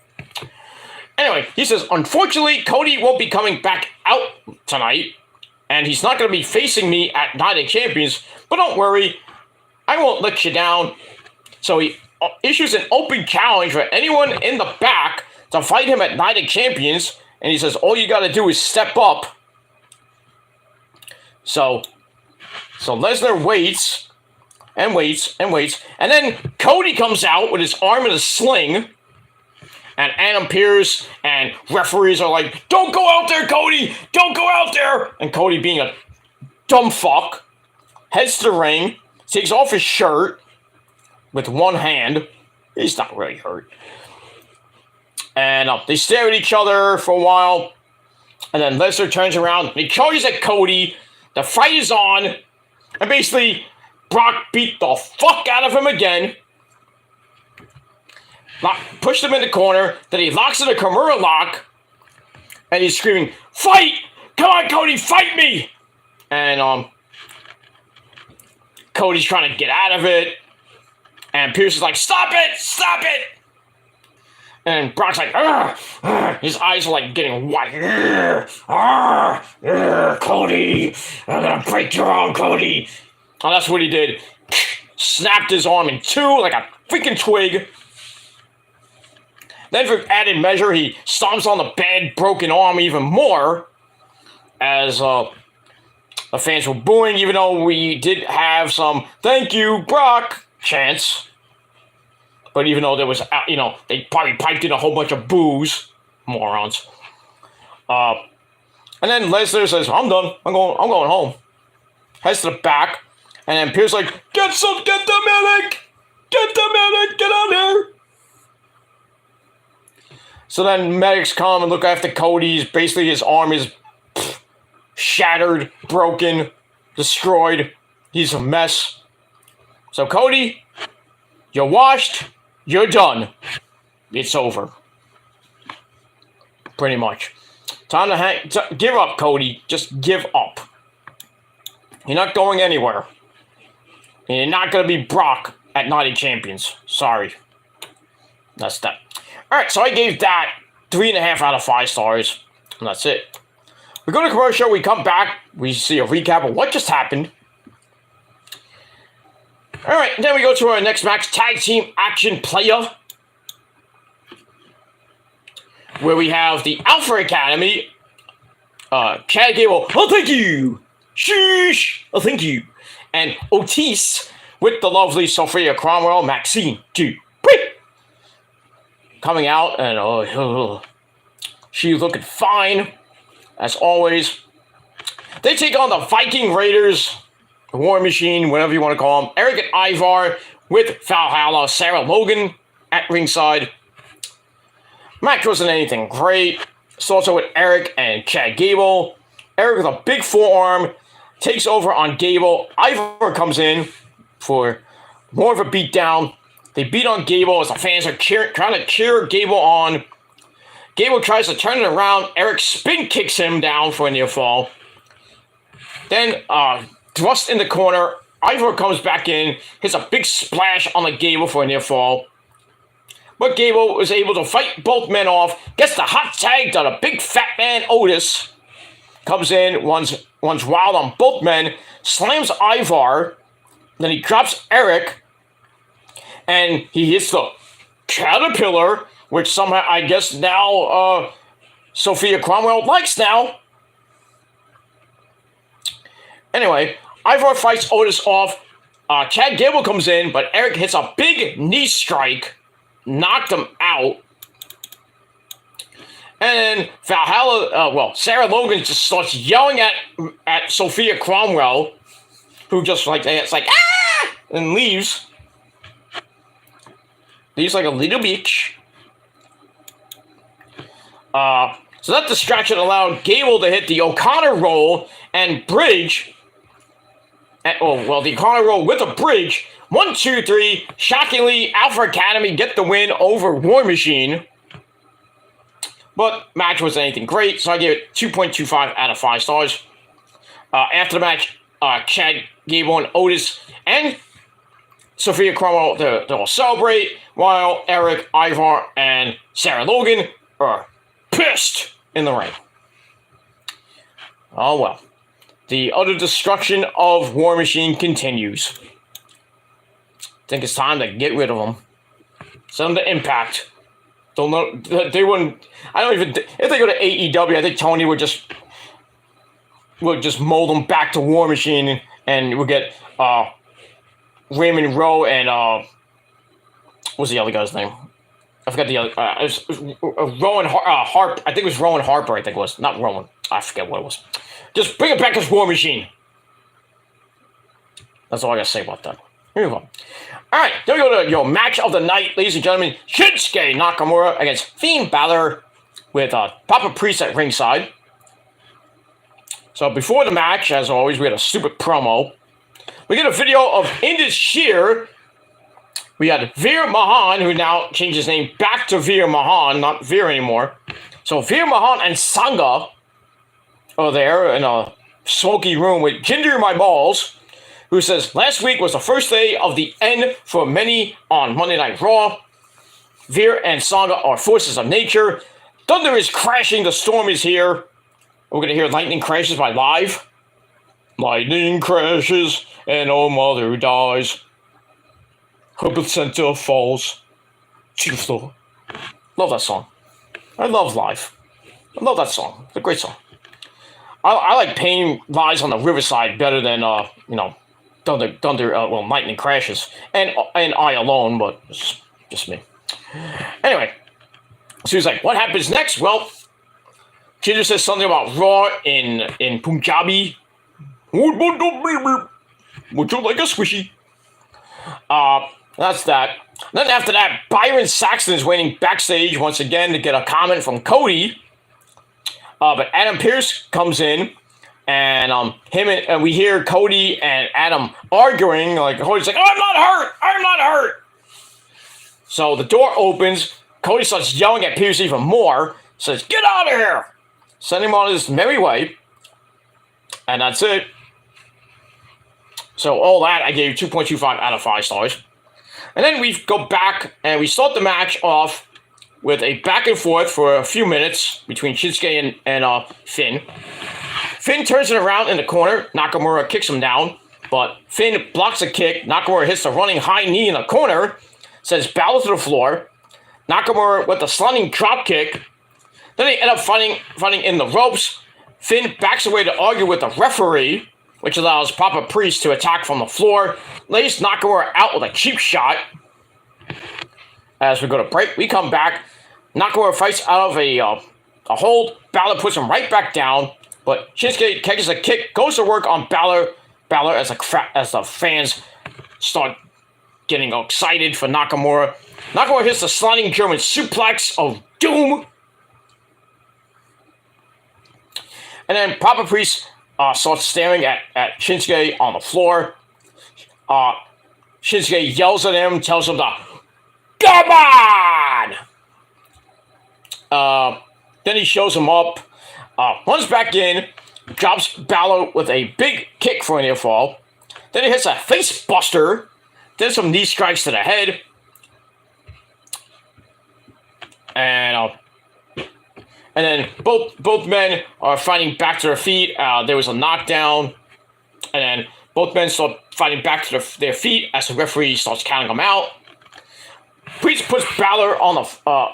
Anyway, he says, unfortunately, Cody won't be coming back out tonight, and he's not going to be facing me at Night of Champions, but don't worry, I won't let you down. So he issues an open challenge for anyone in the back to fight him at Night of Champions, and he says, all you got to do is step up. So Lesnar waits, and waits, and waits, and then Cody comes out with his arm in a sling, and Adam Pearce and referees are like, don't go out there, Cody! Don't go out there! And Cody, being a dumb fuck, heads to the ring, takes off his shirt, with one hand. He's not really hurt. And they stare at each other for a while. And then Lesnar turns around. And he charges at Cody. The fight is on. And basically, Brock beat the fuck out of him again. Pushed him in the corner. Then he locks in a Kimura lock. And he's screaming, "Fight! Come on, Cody, fight me!" And Cody's trying to get out of it. And Pierce is like, "Stop it! Stop it!" And Brock's like, "Argh, argh." His eyes are like getting white. "Argh, argh, argh, Cody, I'm gonna break your arm, Cody." And that's what he did. Snapped his arm in two like a freaking twig. Then for added measure, he stomps on the bad broken arm even more. As the fans were booing, even though we did have some "thank you, Brock" chants. But even though there was, they probably piped in a whole bunch of boos, morons. And then Lesnar says, "I'm done. I'm going home." Heads to the back, and then Pierce like, get the medic, get on there." So then medics come and look after Cody's. Basically, his arm is shattered, broken, destroyed. He's a mess. So Cody, you're washed. You're done. It's over. Pretty much. Time to give up, Cody. Just give up. You're not going anywhere. And you're not going to be Brock at Night of Champions. Sorry. That's that. Alright, so I gave that 3.5 out of 5 stars. And that's it. We go to commercial, we come back, we see a recap of what just happened. Alright, then we go to our next match, Tag Team Action Playa. Where we have the Alpha Academy. Chad Gable, "Oh, thank you! Sheesh! Oh, thank you!" And Otis with the lovely Sophia Cromwell, Maxine, too. Coming out, and she's looking fine, as always. They take on the Viking Raiders, War Machine, whatever you want to call them. Eric and Ivar with Valhalla, Sarah Logan at ringside. Match wasn't anything great. It's also with Eric and Chad Gable. Eric with a big forearm takes over on Gable. Ivar comes in for more of a beatdown. They beat on Gable as the fans are trying to cheer Gable on. Gable tries to turn it around. Eric spin kicks him down for a near fall. Then thrust in the corner. Ivar comes back in, hits a big splash on the Gable for a near fall. But Gable was able to fight both men off. Gets the hot tag to the big fat man Otis. Comes in, runs wild on both men. Slams Ivar. Then he drops Eric. And he hits the Caterpillar, which somehow, I guess now, Sophia Cromwell likes now. Anyway, Ivar fights Otis off. Chad Gable comes in, but Eric hits a big knee strike. Knocked him out. And then Valhalla, Sarah Logan just starts yelling at Sophia Cromwell, who just it's like, "Ah!" and leaves. Leaves like a little bitch. So that distraction allowed Gable to hit the O'Connor roll and bridge. The O'Connor roll with a bridge. 1, 2, 3. Shockingly, Alpha Academy get the win over War Machine. But match wasn't anything great, so I gave it 2.25 out of 5 stars. After the match, Chad Gable and Otis and Sophia Cromwell, they'll celebrate, while Eric, Ivar, and Sarah Logan are pissed in the ring. Oh well. The utter destruction of War Machine continues. I think it's time to get rid of them. Send them to Impact. Don't know, they wouldn't. I don't even. If they go to AEW, I think Tony would just mold them back to War Machine, and we'll get Raymond Rowe and what's the other guy's name? I forgot the other. It was Rowan Harp. I think it was Rowan Harper. I think it was not Rowan. I forget what it was. Just bring it back as War Machine. That's all I gotta say about that. Here we go. All right, then we go to your match of the night, ladies and gentlemen. Shinsuke Nakamura against Fiend Balor with Papa Priest at ringside. So before the match, as always, we had a stupid promo. We get a video of Indus Shear. We had Veer Mahan, who now changed his name back to Veer Mahan, not Veer anymore. So Veer Mahan and Sangha are there in a smoky room with Jinder My Balls, who says, last week was the first day of the end for many on Monday Night Raw. Veer and Sangha are forces of nature. Thunder is crashing, the storm is here. We're going to hear Lightning Crashes by Live. Lightning crashes and old mother dies. Her placenta falls to the floor. Love that song. I love Live. I love that song. It's a great song. I like Pain Lies on the Riverside better than, Lightning Crashes. And I Alone, but it's just me. Anyway, so he's like, what happens next? Well, Jinder says something about Raw in Punjabi. Would you like a squishy? That's that. Then after that, Byron Saxton is waiting backstage once again to get a comment from Cody. But Adam Pearce comes in, and we hear Cody and Adam arguing. Like Cody's like, "I'm not hurt. I'm not hurt." So the door opens. Cody starts yelling at Pearce even more. Says, "Get out of here!" Send him on his merry way. And that's it. So all that, I gave 2.25 out of 5 stars. And then we go back and we start the match off with a back and forth for a few minutes between Shinsuke and Finn. Finn turns it around in the corner. Nakamura kicks him down, but Finn blocks a kick. Nakamura hits a running high knee in the corner, sends Balor to the floor. Nakamura with a sliding drop kick. Then they end up fighting in the ropes. Finn backs away to argue with the referee, which allows Papa Priest to attack from the floor. Lays Nakamura out with a cheap shot. As we go to break, we come back. Nakamura fights out of a hold. Balor puts him right back down. But Shinsuke catches a kick, goes to work on Balor. Balor as the fans start getting excited for Nakamura. Nakamura hits the sliding German suplex of doom. And then Papa Priest starts staring at Shinsuke on the floor. Shinsuke yells at him, tells him to come on! Then he shows him up, runs back in, drops Balor with a big kick for a near fall. Then he hits a face buster, then some knee strikes to the head. And then both men are fighting back to their feet. There was a knockdown, and then both men start fighting back to their feet as the referee starts counting them out. Priest puts Balor on the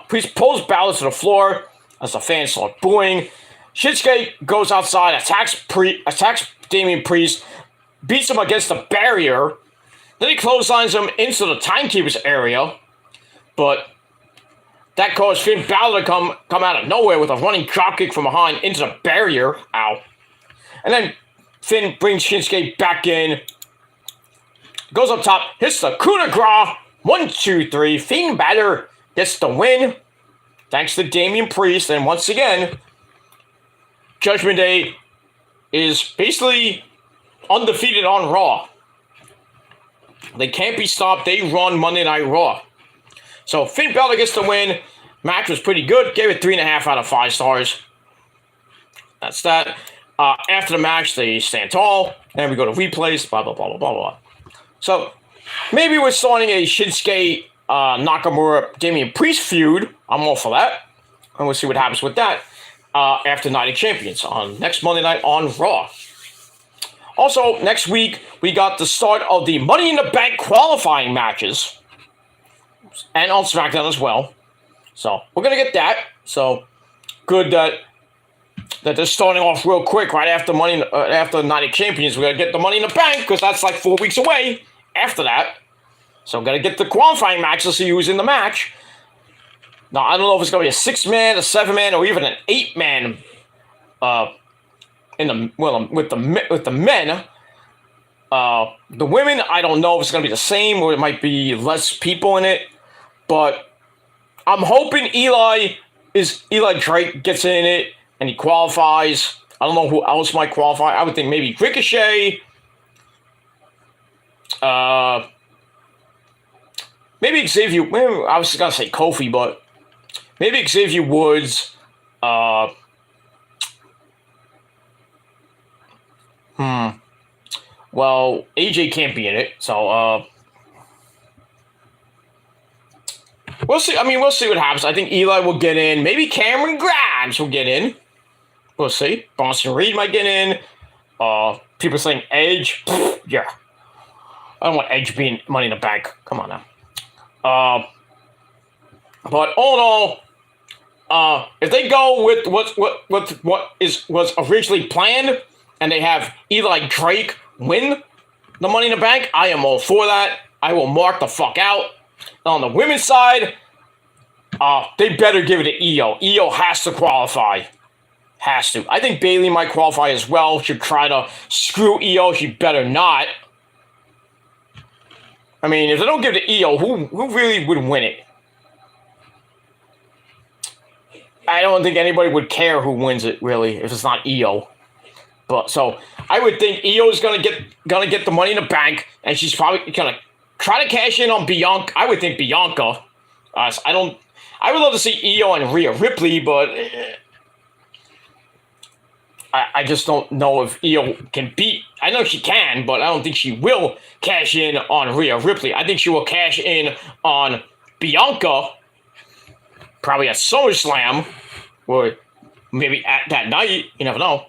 Priest pulls Balor to the floor as the fans start booing. Shinsuke goes outside, attacks Damian Priest, beats him against the barrier. Then he clotheslines him into the timekeeper's area, but that caused Finn Balor to come out of nowhere with a running dropkick from behind into the barrier. Ow. And then Finn brings Shinsuke back in. Goes up top, hits the coup de grace. 1, 2, 3. Finn Balor gets the win. Thanks to Damian Priest. And once again, Judgment Day is basically undefeated on Raw. They can't be stopped. They run Monday Night Raw. So Finn Balor gets the win. Match was pretty good. Gave it 3.5 out of 5 stars. That's that. After the match, they stand tall. Then we go to replays. Blah, blah, blah, blah, blah, blah. So maybe we're starting a Shinsuke Nakamura Damian Priest feud. I'm all for that. And we'll see what happens with that after Night of Champions on next Monday night on Raw. Also, next week, we got the start of the Money in the Bank qualifying matches. And on SmackDown as well. So, we're going to get that. So, good that they're starting off real quick right after after Night of Champions. We're going to get the Money in the Bank because that's like 4 weeks away after that. So, we're going to get the qualifying match to see who's in the match. Now, I don't know if it's going to be a 6-man, a 7-man, or even an 8-man with the men. The women, I don't know if it's going to be the same or it might be less people in it, but I'm hoping Eli Drake gets in it and he qualifies. I don't know who else might qualify. I would think maybe Ricochet. Maybe Xavier. I was going to say Kofi, but maybe Xavier Woods. Well, AJ can't be in it, so we'll see. I mean, we'll see what happens. I think Eli will get in. Maybe Cameron Grimes will get in. We'll see. Boston Reed might get in. People saying Edge. Yeah. I don't want Edge being Money in the Bank. Come on now. But all in all, if they go with what was originally planned, and they have Eli Drake win the Money in the Bank, I am all for that. I will mark the fuck out. On the women's side, they better give it to Io. Io has to qualify. Has to. I think Bayley might qualify as well. Should try to screw Io. She better not. I mean, if they don't give it to Io, who really would win it? I don't think anybody would care who wins it, really, if it's not Io. But so I would think Io is gonna get the Money in the Bank, and she's probably gonna try to cash in on Bianca. I would think Bianca. I would love to see Io and Rhea Ripley, but I just don't know if Io can beat. I know she can, but I don't think she will cash in on Rhea Ripley. I think she will cash in on Bianca, probably at SummerSlam, or maybe at that night. You never know.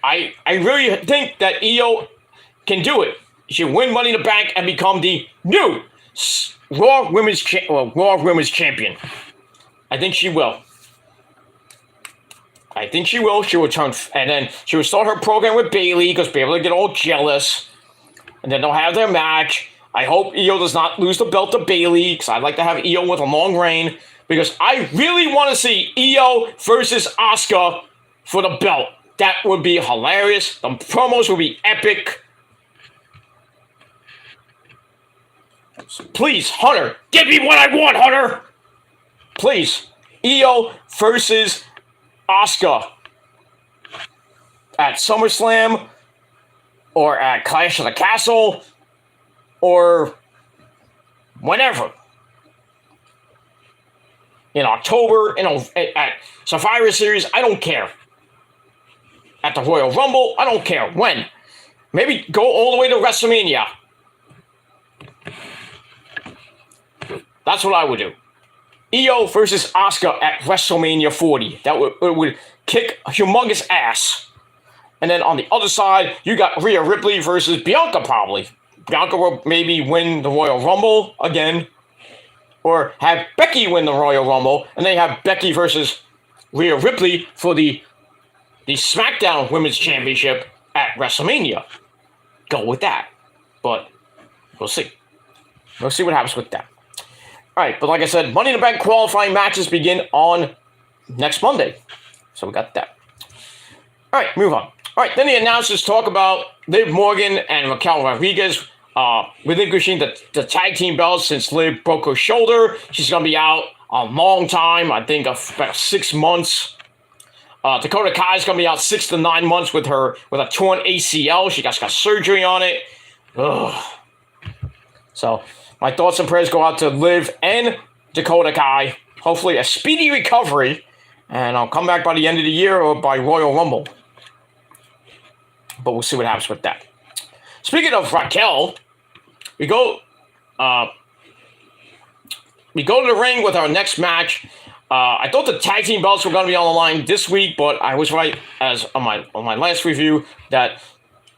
I really think that Io can do it. She will win Money in the Bank and become the new Raw Women's Champion. I think she will. She will turn, and then she will start her program with Bayley because Bayley will get all jealous, and then they'll have their match. I hope Io does not lose the belt to Bayley because I'd like to have Io with a long reign because I really want to see Io versus Asuka for the belt. That would be hilarious. The promos would be epic. So please, Hunter, give me what I want, Hunter. Please, Io versus Asuka at SummerSlam or at Clash of the Castle or whenever. In October, at Survivor Series, I don't care. At the Royal Rumble, I don't care when. Maybe go all the way to WrestleMania. That's what I would do. Io versus Asuka at WrestleMania 40. That would kick humongous ass. And then on the other side, you got Rhea Ripley versus Bianca probably. Bianca will maybe win the Royal Rumble again. Or have Becky win the Royal Rumble. And then have Becky versus Rhea Ripley for the SmackDown Women's Championship at WrestleMania. Go with that. But we'll see. We'll see what happens with that. All right, but like I said, Money in the Bank qualifying matches begin on next Monday. So we got that. All right, move on. All right, then the announcers talk about Liv Morgan and Raquel Rodriguez relinquishing the tag team belts since Liv broke her shoulder. She's going to be out a long time, I think about 6 months. Dakota Kai is going to be out 6 to 9 months with a torn ACL. She got surgery on it. Ugh. So my thoughts and prayers go out to Liv and Dakota Kai. Hopefully a speedy recovery. And I'll come back by the end of the year or by Royal Rumble. But we'll see what happens with that. Speaking of Raquel, we go to the ring with our next match. I thought the tag team belts were going to be on the line this week, but I was right as on my last review that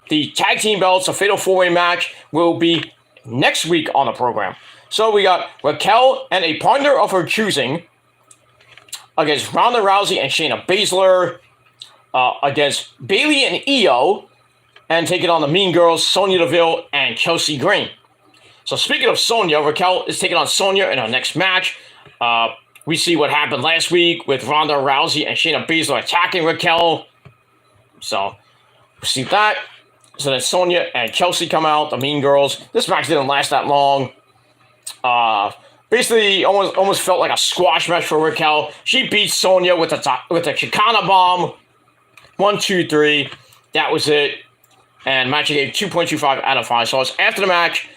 the tag team belts, a fatal four-way match, will be next week on the program. So we got Raquel and a partner of her choosing against Ronda Rousey and Shayna Baszler, against Bayley and Io, and taking on the Mean Girls, Sonya Deville and Chelsea Green. So speaking of Sonya, Raquel is taking on Sonya in her next match. We see what happened last week with Ronda Rousey and Shayna Baszler attacking Raquel. So we see that. So then Sonya and Chelsea come out, the Mean Girls. This match didn't last that long. Basically, almost felt like a squash match for Raquel. She beats Sonya with a Chicana bomb. 1, 2, 3. That was it. And match gave 2.25 out of 5 stars. After the match,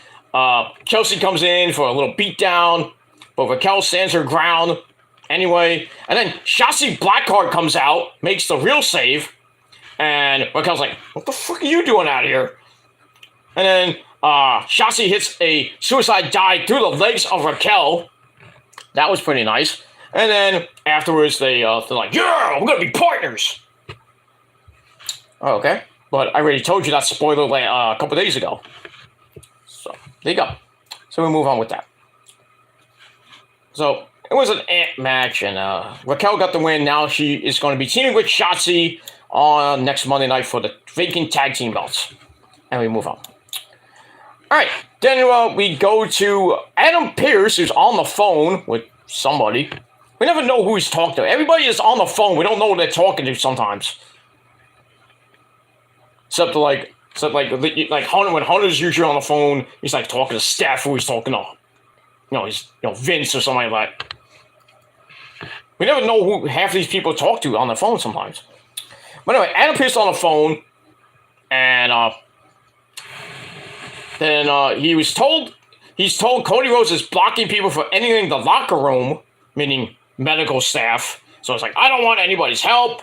Chelsea comes in for a little beatdown, but Raquel stands her ground anyway. And then Shotzi Blackheart comes out, makes the real save, and Raquel's like, "What the fuck are you doing out here?" And then Shotzi hits a suicide dive through the legs of Raquel. That was pretty nice. And then afterwards, they're like, "Yeah, we're gonna be partners." Oh, okay. But I already told you that spoiler a couple days ago. So, there you go. So we move on with that. So, it was an match, and Raquel got the win. Now she is going to be teaming with Shotzi on next Monday night for the vacant tag team belts. And we move on. Alright, then we go to Adam Pearce, who's on the phone with somebody. We never know who he's talking to. Everybody is on the phone. We don't know who they're talking to sometimes. Except like Hunter, when Hunter's usually on the phone, he's like talking to Steph, who he's talking to, Vince or something like that. We never know who half of these people talk to on the phone sometimes. But anyway, Adam Pearce on the phone, and then he's told Cody Rhodes is blocking people for entering the locker room, meaning medical staff. So it's like, I don't want anybody's help.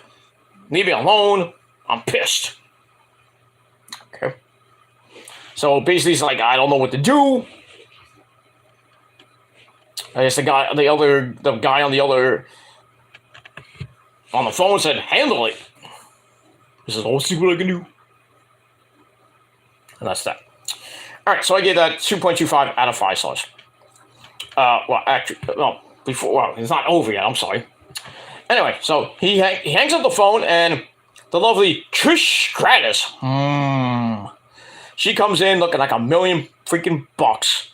Leave me alone. I'm pissed. Okay. So basically, he's like, I don't know what to do. I guess the guy on the phone said, handle it. He says, I'll see what I can do. And that's that. All right, so I gave that 2.25 out of 5 stars. It's not over yet. I'm sorry. Anyway, so he hangs up the phone, and the lovely Trish Stratus, she comes in looking like $1 million freaking bucks,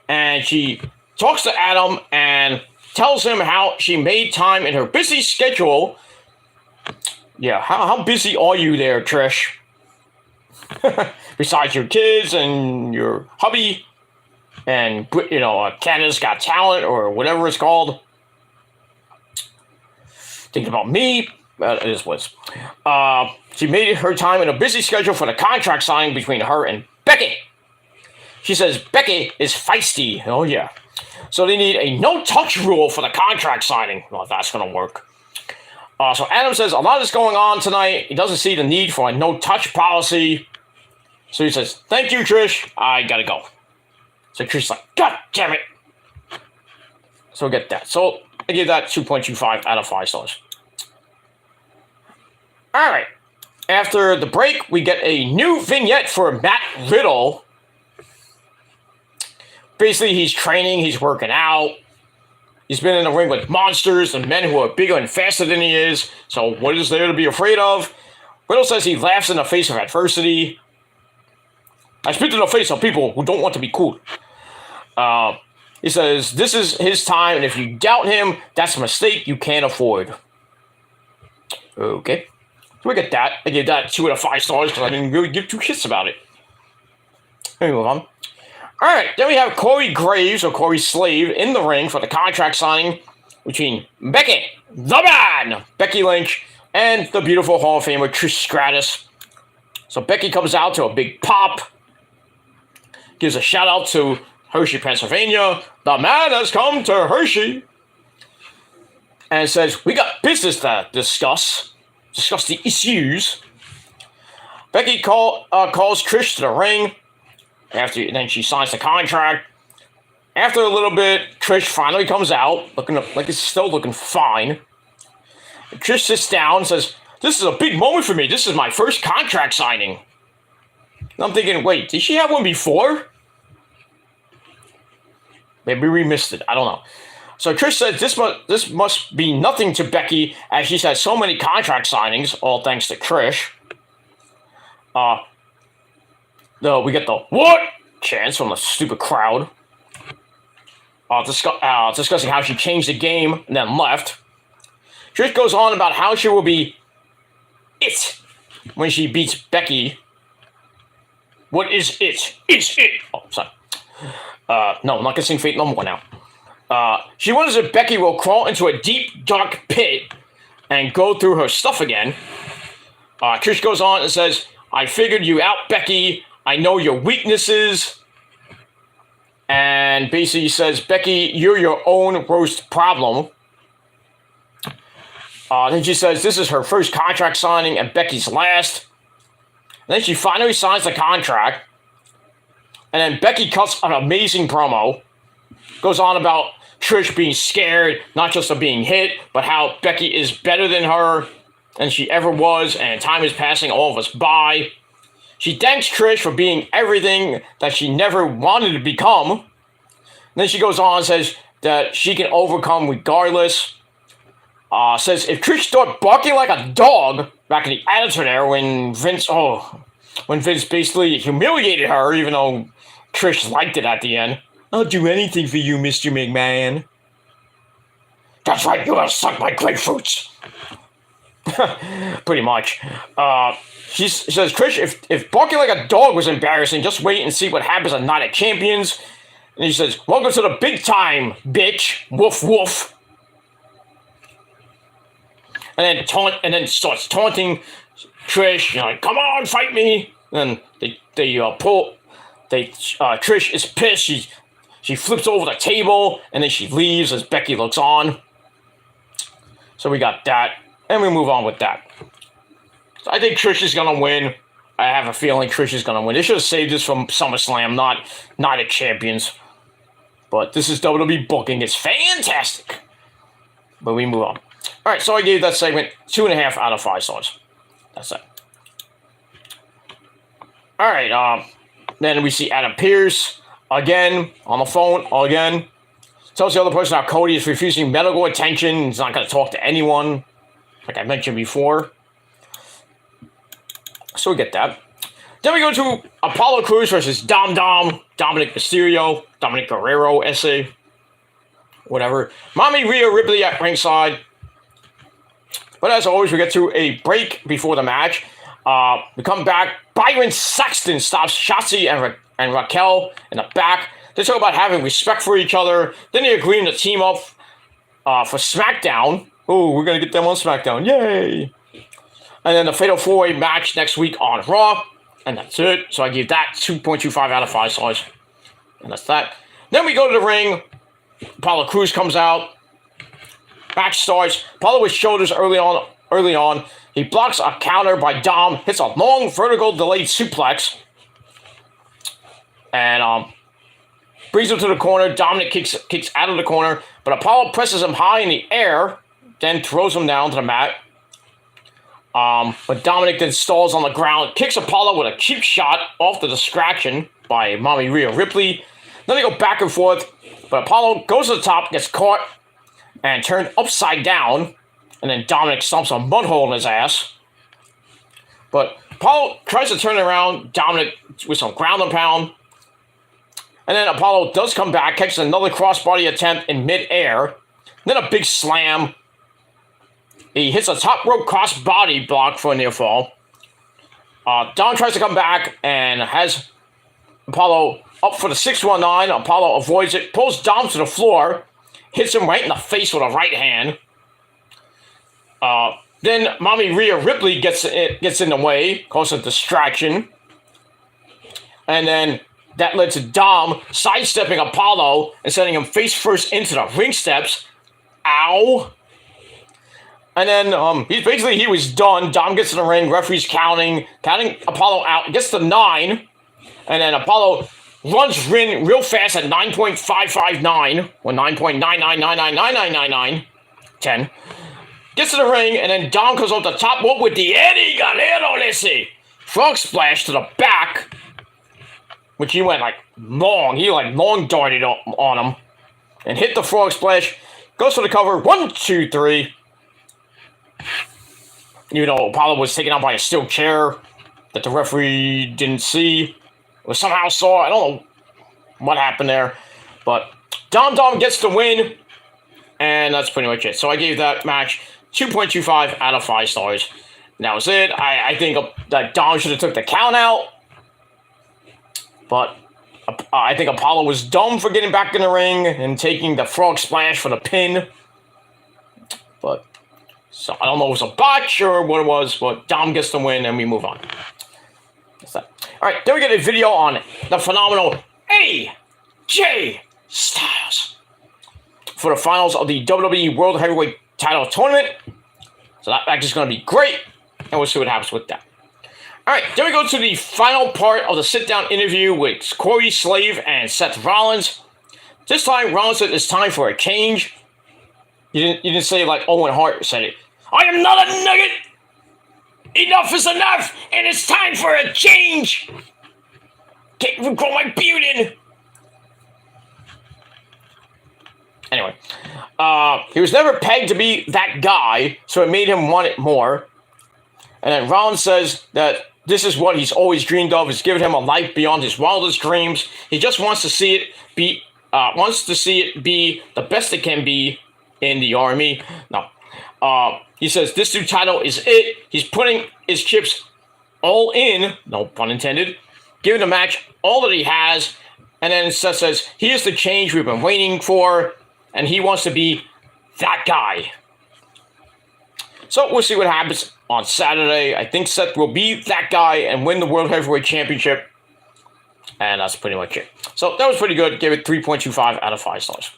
and she talks to Adam and tells him how she made time in her busy schedule. Yeah, how busy are you there, Trish? Besides your kids and your hubby and, Canada's Got Talent or whatever it's called. Thinking about me, it is what she made her time in a busy schedule for the contract signing between her and Becky. She says Becky is feisty. Oh, yeah. So they need a no-touch rule for the contract signing. Well, that's going to work. So Adam says a lot is going on tonight. He doesn't see the need for a no-touch policy. So he says, thank you, Trish. I gotta go. So Trish's like, God damn it. So we get that. So I give that 2.25 out of 5 stars. All right. After the break, we get a new vignette for Matt Riddle. Basically, he's training. He's working out. He's been in the ring with monsters and men who are bigger and faster than he is. So what is there to be afraid of? Riddle says he laughs in the face of adversity. I spit in the face of people who don't want to be cool. He says, this is his time, and if you doubt him, that's a mistake you can't afford. Okay. So we get that. I gave that 2 out of 5 stars because I didn't really give 2 shits about it. Let me move on. All right, then we have Corey Graves, or Corey Slave, in the ring for the contract signing between Becky, the man, Becky Lynch, and the beautiful Hall of Famer Trish Stratus. So Becky comes out to a big pop. Gives a shout out to Hershey, Pennsylvania. The man has come to Hershey. And says, we got business to discuss. Discuss the issues. Becky calls Trish to the ring. Then she signs the contract. After a little bit, Trish finally comes out, looking like it's still looking fine. And Trish sits down and says, this is a big moment for me. This is my first contract signing. And I'm thinking, wait, did she have one before? Maybe we missed it. I don't know. So Trish says this must be nothing to Becky, as she's had so many contract signings, all thanks to Trish. We get the what chance from the stupid crowd. Discussing how she changed the game and then left. Trish goes on about how she will be it when she beats Becky. What is it? Is it? Oh, sorry. No, I'm not gonna sing Fate no more now. She wonders if Becky will crawl into a deep, dark pit and go through her stuff again. Trish goes on and says, I figured you out, Becky. I know your weaknesses. And basically says, Becky, you're your own worst problem. Then she says this is her first contract signing and Becky's last. And then she finally signs the contract. And then Becky cuts an amazing promo. Goes on about Trish being scared, not just of being hit, but how Becky is better than her than she ever was, and time is passing all of us by. She thanks Trish for being everything that she never wanted to become. And then she goes on and says that she can overcome regardless. Says if Trish started barking like a dog back in the Attitude Era when Vince basically humiliated her, even though Trish liked it at the end. I'll do anything for you, Mr. McMahon. That's right, you're gonna suck my grapefruits. Pretty much. She says, Trish, if barking like a dog was embarrassing, just wait and see what happens on Night of Champions. And he says, welcome to the big time, bitch. Woof, woof. And then starts taunting Trish, like, come on, fight me. And Trish is pissed. She flips over the table, and then she leaves as Becky looks on. So we got that, and we move on with that. So I think Trish is going to win. I have a feeling Trish is going to win. They should have saved this from SummerSlam, not at Champions. But this is WWE booking. It's fantastic. But we move on. All right, so I gave that segment 2.5 out of 5 stars. That's it. All right, then we see Adam Pearce again on the phone again. Tells the other person how Cody is refusing medical attention. He's not going to talk to anyone, like I mentioned before. So we get that. Then we go to Apollo Crews versus Dominic Mysterio, Dominic Guerrero, essay, whatever. Mommy Rhea Ripley at ringside. But as always, we get to a break before the match. We come back. Byron Saxton stops Shotzi and Raquel in the back. They talk about having respect for each other. Then they agree to team up for SmackDown. Oh, we're going to get them on SmackDown. Yay! And then the Fatal 4-Way match next week on Raw. And that's it. So I give that 2.25 out of 5 stars. And that's that. Then we go to the ring. Apollo Crews comes out. Match starts. Apollo with shoulders early on. He blocks a counter by Dom. Hits a long vertical delayed suplex. And brings him to the corner. Dominic kicks out of the corner. But Apollo presses him high in the air. Then throws him down to the mat. But Dominic then stalls on the ground, kicks Apollo with a cheap shot off the distraction by Mommy Rhea Ripley. Then they go back and forth, but Apollo goes to the top, gets caught, and turned upside down, and then Dominic stomps a mud hole in his ass. But Apollo tries to turn around Dominic with some ground and pound, and then Apollo does come back, catches another crossbody attempt in midair, then a big slam. He hits a top rope crossbody block for a near fall. Dom tries to come back and has Apollo up for the 619. Apollo avoids it, pulls Dom to the floor, hits him right in the face with a right hand. Then Mommy Rhea Ripley gets in the way, causes a distraction. And then that led to Dom sidestepping Apollo and sending him face first into the ring steps. Ow! And then he was done. Dom gets in the ring. Referee's counting Apollo out. Gets to 9. And then Apollo runs in real fast at 9.559 or 9.9999999. 10. Gets to the ring, and then Dom comes off the top rope with the Eddie Guerrero frog splash to the back, which he went long. He long darted on him and hit the frog splash. Goes for the cover. 1, 2, 3. Apollo was taken out by a steel chair that the referee didn't see or somehow saw. I don't know what happened there. But Dom gets the win, and that's pretty much it. So I gave that match 2.25 out of 5 stars. And that was it. I think that Dom should have took the count out. But I think Apollo was dumb for getting back in the ring and taking the frog splash for the pin. But so I don't know if it was a botch or what it was, but Dom gets the win and we move on. That's that. All right, then we get a video on the phenomenal AJ Styles for the finals of the WWE World Heavyweight Title Tournament. So that match is going to be great, and we'll see what happens with that. All right, then we go to the final part of the sit-down interview with Cody Slave and Seth Rollins. This time, Rollins said it's time for a change. You didn't say like Owen Hart said it. I am not a nugget. Enough is enough, and it's time for a change. Can't even grow my beard in. Anyway, he was never pegged to be that guy, so it made him want it more. And then Rollins says that this is what he's always dreamed of. It's given him a life beyond his wildest dreams. He just wants to see it be, the best it can be in the Army. No. He says this new title is it. He's putting his chips all in, no pun intended, giving the match all that he has. And then Seth says, he is the change we've been waiting for, and he wants to be that guy. So we'll see what happens on Saturday. I think Seth will be that guy and win the World Heavyweight Championship. And that's pretty much it. So that was pretty good. Gave it 3.25 out of 5 stars.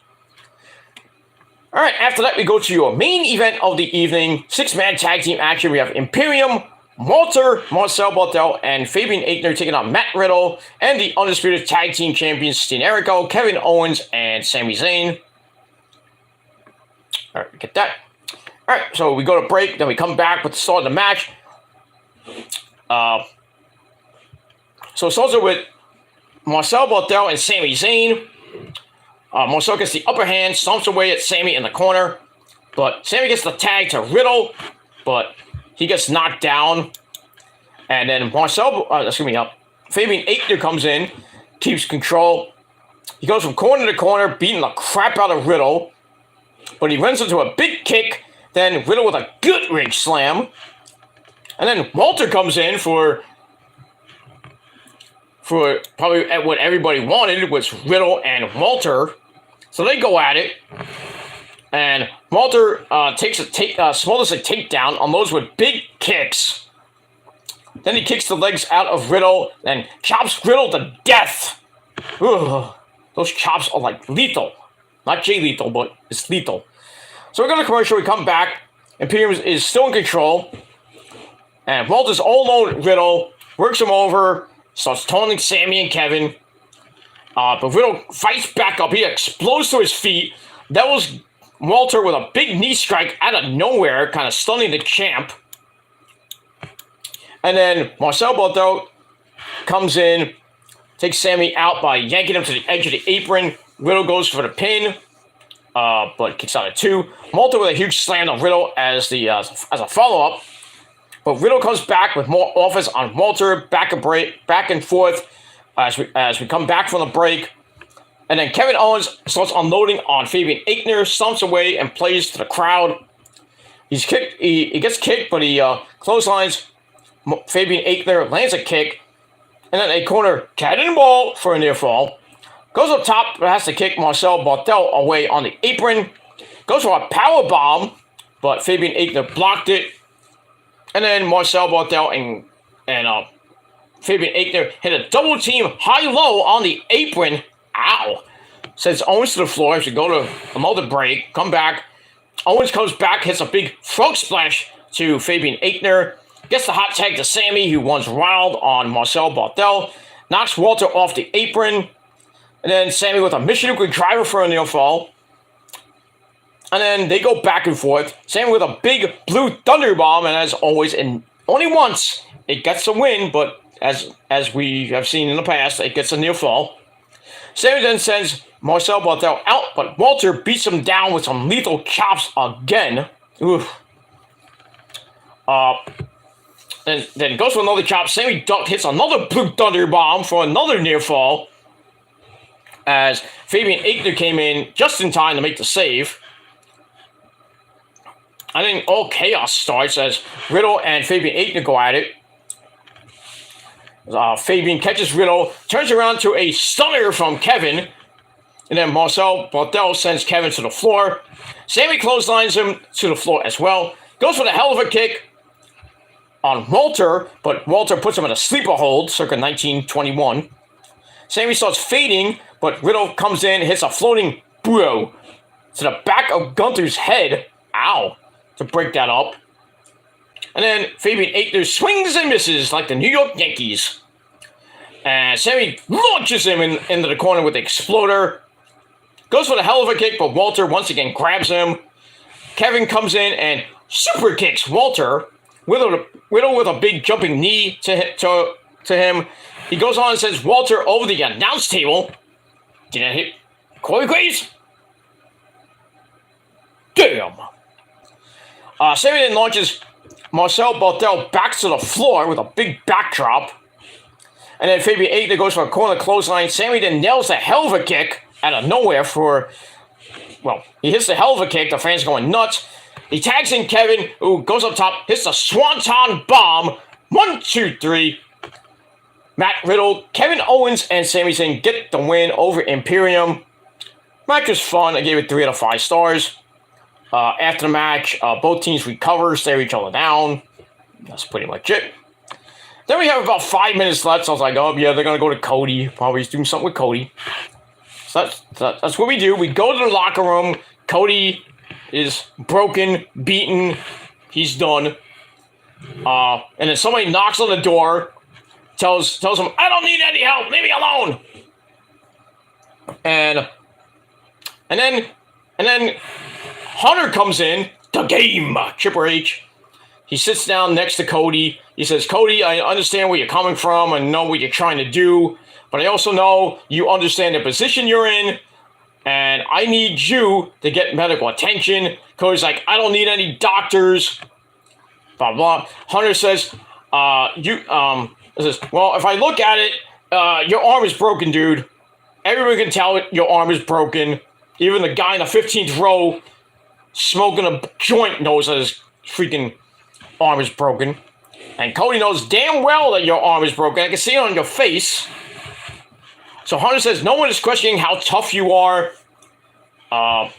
All right, after that, we go to your main event of the evening. 6-man tag team action. We have Imperium, Walter, Marcel Barthel, and Fabian Aichner taking on Matt Riddle and the Undisputed Tag Team Champions Dean Jericho, Kevin Owens, and Sami Zayn. All right, get that. All right, so we go to break, then we come back with the start of the match. So it starts with Marcel Barthel and Sami Zayn. Marcel gets the upper hand, stomps away at Sami in the corner. But Sami gets the tag to Riddle, but he gets knocked down. And then Fabian Aichner comes in, keeps control. He goes from corner to corner, beating the crap out of Riddle. But he runs into a big kick, then Riddle with a good rig slam. And then Walter comes in for probably what everybody wanted, was Riddle and Walter. So they go at it. And Walter smothers a takedown on those with big kicks. Then he kicks the legs out of Riddle and chops Riddle to death. Ugh. Those chops are like lethal. Not Jay Lethal, but it's lethal. So we're going to commercial. We come back. Imperium is still in control. And Walter's all alone with Riddle. Works him over. Starts taunting Sami and Kevin. But Riddle fights back up. He explodes to his feet. That was Walter with a big knee strike out of nowhere, kind of stunning the champ. And then Marcel Barthel comes in, takes Sami out by yanking him to the edge of the apron. Riddle goes for the pin, but kicks out at 2. Walter with a huge slam on Riddle as a follow-up. But Riddle comes back with more offense on Walter, back and forth as we come back from the break. And then Kevin Owens starts unloading on Fabian Aichner, stomps away and plays to the crowd. He's kicked. He gets kicked, but he clotheslines Fabian Aichner, lands a kick, and then a corner cannonball for a near fall. Goes up top, but has to kick Marcel Barthel away on the apron. Goes for a power bomb, but Fabian Aichner blocked it. And then Marcel Barthel and Fabian Aichner hit a double team high-low on the apron. Ow. Sends Owens to the floor. Should go to another break. Come back. Owens comes back, hits a big frog splash to Fabian Aichner. Gets the hot tag to Sami, who runs wild on Marcel Barthel. Knocks Walter off the apron. And then Sami with a Michigan driver for a near fall. And then they go back and forth. Sami with a big blue thunder bomb. And as always, and only once, it gets a win. But as we have seen in the past, it gets a near fall. Sami then sends Marcel Barthel out, but Walter beats him down with some lethal chops again. Oof. And then goes for another chop. Sami hits another blue thunder bomb for another near fall. As Fabian Aichner came in just in time to make the save. I think all chaos starts as Riddle and Fabian Aichner go at it. Fabian catches Riddle, turns around to a stunner from Kevin, and then Marcel Barthel sends Kevin to the floor. Sammy clotheslines him to the floor as well. Goes for the hell of a kick on Walter, but Walter puts him in a sleeper hold, circa 1921. Sammy starts fading, but Riddle comes in, hits a floating bro to the back of Gunther's head. Ow. To break that up. And then Fabian Aichner swings and misses like the New York Yankees. And Sammy launches him into the corner with the exploder. Goes for the hell of a kick, but Walter once again grabs him. Kevin comes in and super kicks Walter. Riddle with a big jumping knee to him. He goes on and sends Walter over the announce table. Did that hit Corey Graves? Damn. Sammy then launches Marcel Barthel back to the floor with a big backdrop. And then Fabian Aichner goes for a corner clothesline. Sammy then nails a hell of a kick out of nowhere he hits the hell of a kick. The fans going nuts. He tags in Kevin, who goes up top, hits the Swanton Bomb. 1, 2, 3. Matt Riddle, Kevin Owens, and Sami Zayn get the win over Imperium. Match was fun. I gave it 3 out of 5 stars. After the match, both teams recover, stare each other down. That's pretty much it. Then we have about 5 minutes left, so I was like, oh, yeah, they're going to go to Cody. Probably doing something with Cody. So that's what we do. We go to the locker room. Cody is broken, beaten. He's done. And then somebody knocks on the door, tells him, I don't need any help. Leave me alone. And then Hunter comes in, the game, Triple H. He sits down next to Cody. He says, Cody, I understand where you're coming from and know what you're trying to do, but I also know you understand the position you're in, and I need you to get medical attention. Cody's like, I don't need any doctors, blah, blah. Hunter says, well, if I look at it, your arm is broken, dude. Everyone can tell your arm is broken. Even the guy in the 15th row smoking a joint knows that his freaking arm is broken. And Cody knows damn well that your arm is broken. I can see it on your face. So Hunter says, no one is questioning how tough you are. And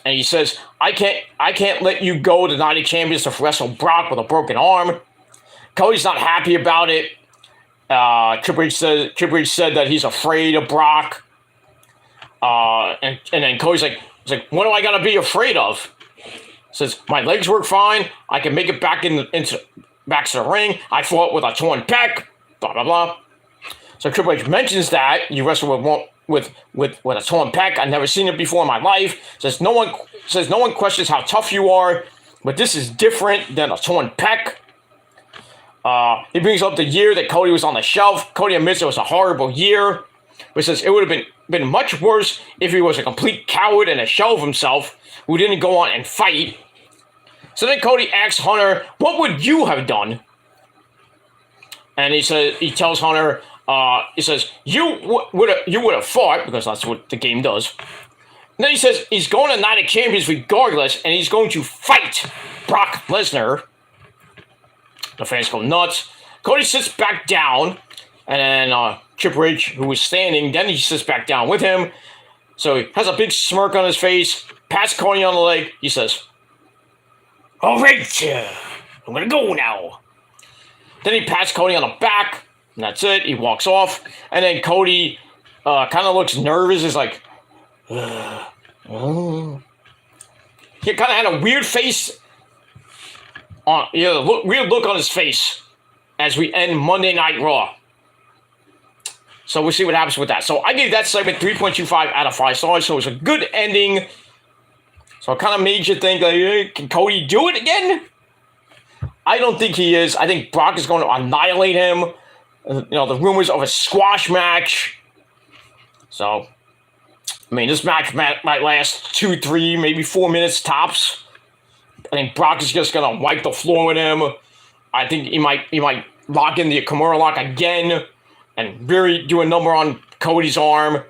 he says, I can't let you go to Night of Champions to wrestle Brock with a broken arm. Cody's not happy about it. Triple H said that he's afraid of Brock. And then Cody's like, what do I gotta be afraid of? Says, my legs work fine. I can make it back back to the ring. I fought with a torn pec. Blah blah blah. So Triple H mentions that you wrestle with a torn pec. I've never seen it before in my life. Says no one questions how tough you are, but this is different than a torn pec. He brings up the year that Cody was on the shelf. Cody admits it was a horrible year, but says it would have been much worse if he was a complete coward and a shell of himself who didn't go on and fight. So then Cody asks Hunter, what would you have done? And he tells Hunter, he says, you would have fought, because that's what the game does. And then he says he's going to Night of Champions regardless, and he's going to fight Brock Lesnar. The fans go nuts. Cody sits back down, and then Triple H, who was standing, then he sits back down with him. So he has a big smirk on his face, pats Cody on the leg. He says, all right, I'm going to go now. Then he pats Cody on the back, and that's it. He walks off, and then Cody kind of looks nervous. He's like, He kind of had a weird face, weird look on his face as we end Monday Night Raw. So we'll see what happens with that. So I gave that segment 3.25 out of 5 stars. So it was a good ending. So it kind of made you think, like, hey, can Cody do it again? I don't think he is. I think Brock is going to annihilate him. The rumors of a squash match. So, I mean, this match might last 2, 3, maybe 4 minutes tops. I think Brock is just going to wipe the floor with him. I think he might lock in the Kimura lock again and really do a number on Cody's arm.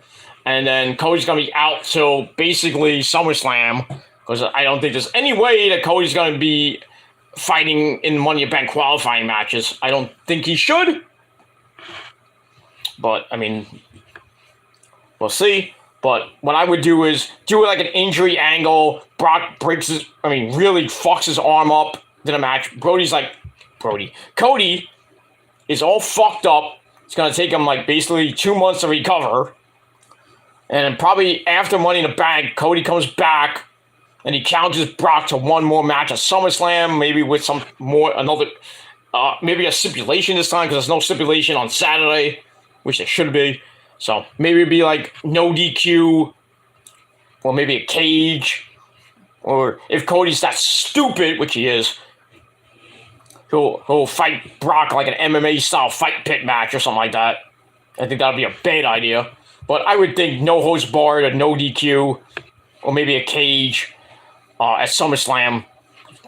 And then Cody's going to be out till basically SummerSlam. Because I don't think there's any way that Cody's going to be fighting in Money in the Bank qualifying matches. I don't think he should. But, I mean, we'll see. But what I would do is do it like an injury angle. Brock really fucks his arm up in a match. Cody is all fucked up. It's going to take him like basically 2 months to recover. And probably after Money in the Bank, Cody comes back and he challenges Brock to one more match at SummerSlam, maybe with maybe a stipulation this time because there's no stipulation on Saturday, which there should be. So maybe it'd be like no DQ, or maybe a cage, or if Cody's that stupid, which he is, he'll fight Brock like an MMA style fight pit match or something like that. I think that'd be a bad idea, but I would think no holds barred or no DQ, or maybe a cage at SummerSlam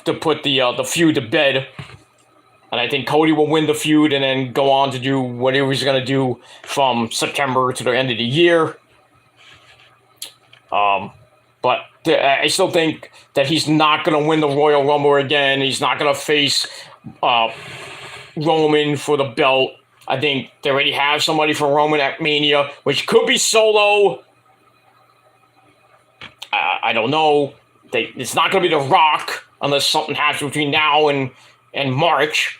to put the feud to bed. And I think Cody will win the feud and then go on to do whatever he's going to do from September to the end of the year. But I still think that he's not going to win the Royal Rumble again. He's not going to face Roman for the belt. I think they already have somebody for Roman at Mania, which could be Solo. I don't know. It's not going to be The Rock unless something happens between now and March.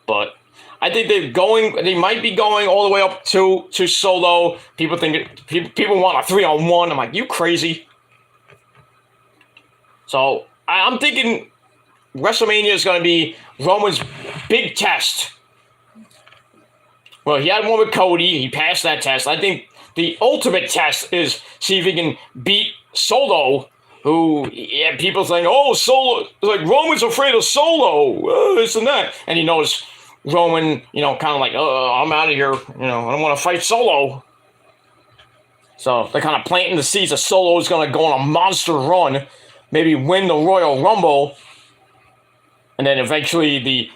But I think they might be going all the way up to Solo. People want a 3-on-1. I'm like, you crazy? So I'm thinking WrestleMania is going to be Roman's big test. Well, he had one with Cody. He passed that test. I think the ultimate test is see if he can beat Solo, who people saying, oh, Solo, like Roman's afraid of Solo, this and that. And he knows Roman, kind of like, I'm out of here. I don't want to fight Solo. So they're kind of planting the seeds that Solo is going to go on a monster run, maybe win the Royal Rumble, and then eventually the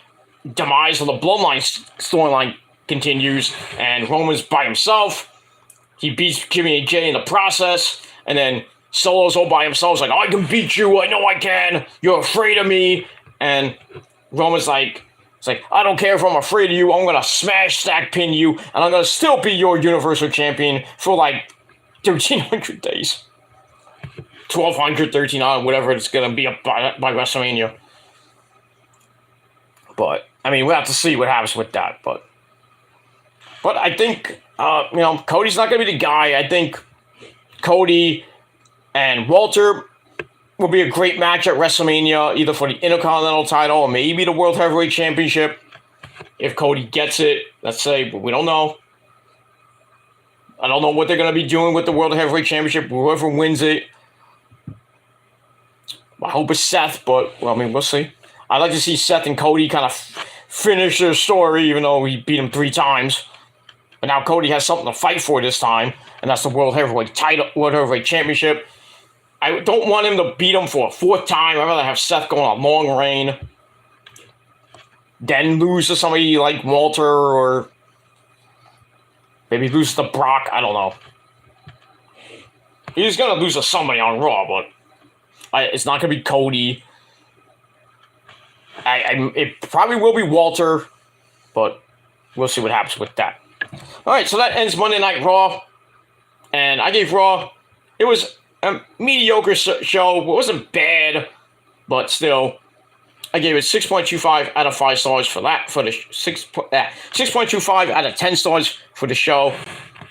demise of the Bloodline storyline continues, and Roman's by himself. He beats Jimmy and Jay in the process, and then Solo's all by himself. He's like, I can beat you. I know I can. You're afraid of me. And Roman's like, I don't care if I'm afraid of you. I'm going to smash, stack, pin you, and I'm going to still be your Universal Champion for like 1,300 days. 1,200, 1,300, whatever it's going to be up by WrestleMania. But, I mean, we'll have to see what happens with that. But I think, Cody's not going to be the guy. I think Cody and Walter will be a great match at WrestleMania, either for the Intercontinental title or maybe the World Heavyweight Championship. If Cody gets it, let's say, but we don't know. I don't know what they're going to be doing with the World Heavyweight Championship. Whoever wins it, I hope it's Seth, but, we'll see. I'd like to see Seth and Cody kind of finish their story, even though he beat him 3 times. But now Cody has something to fight for this time, and that's the World Heavyweight Championship. I don't want him to beat him for a 4th time. I'd rather have Seth go on a long reign, then lose to somebody like Walter, or maybe lose to Brock. I don't know. He's going to lose to somebody on Raw, but it's not going to be Cody. It probably will be Walter, but we'll see what happens with that. All right, so that ends Monday Night Raw, and I gave Raw, it was a mediocre show. It wasn't bad, but still, I gave it 6.25 out of 5 stars for that, for the 6.25 out of 10 stars for the show,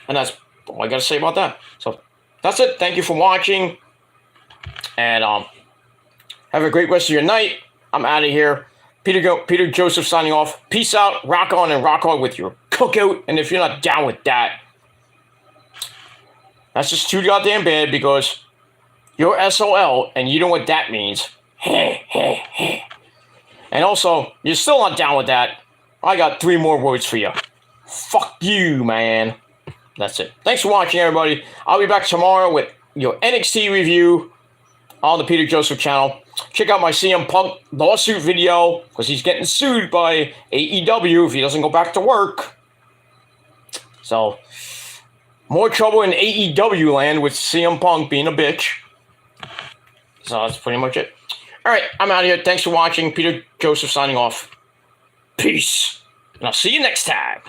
and that's all I got to say about that. So that's it. Thank you for watching, and have a great rest of your night. I'm out of here. Peter Joseph signing off. Peace out. Rock on and rock on with your cookout. And if you're not down with that, that's just too goddamn bad because you're SOL and you know what that means. And also, you're still not down with that. I got 3 more words for you. Fuck you, man. That's it. Thanks for watching, everybody. I'll be back tomorrow with your NXT review on the Peter Joseph channel. Check out my CM Punk lawsuit video because he's getting sued by AEW if he doesn't go back to work. So, more trouble in AEW land with CM Punk being a bitch. So that's pretty much it. All right, I'm out of here. Thanks for watching. Peter Joseph signing off. Peace. And I'll see you next time.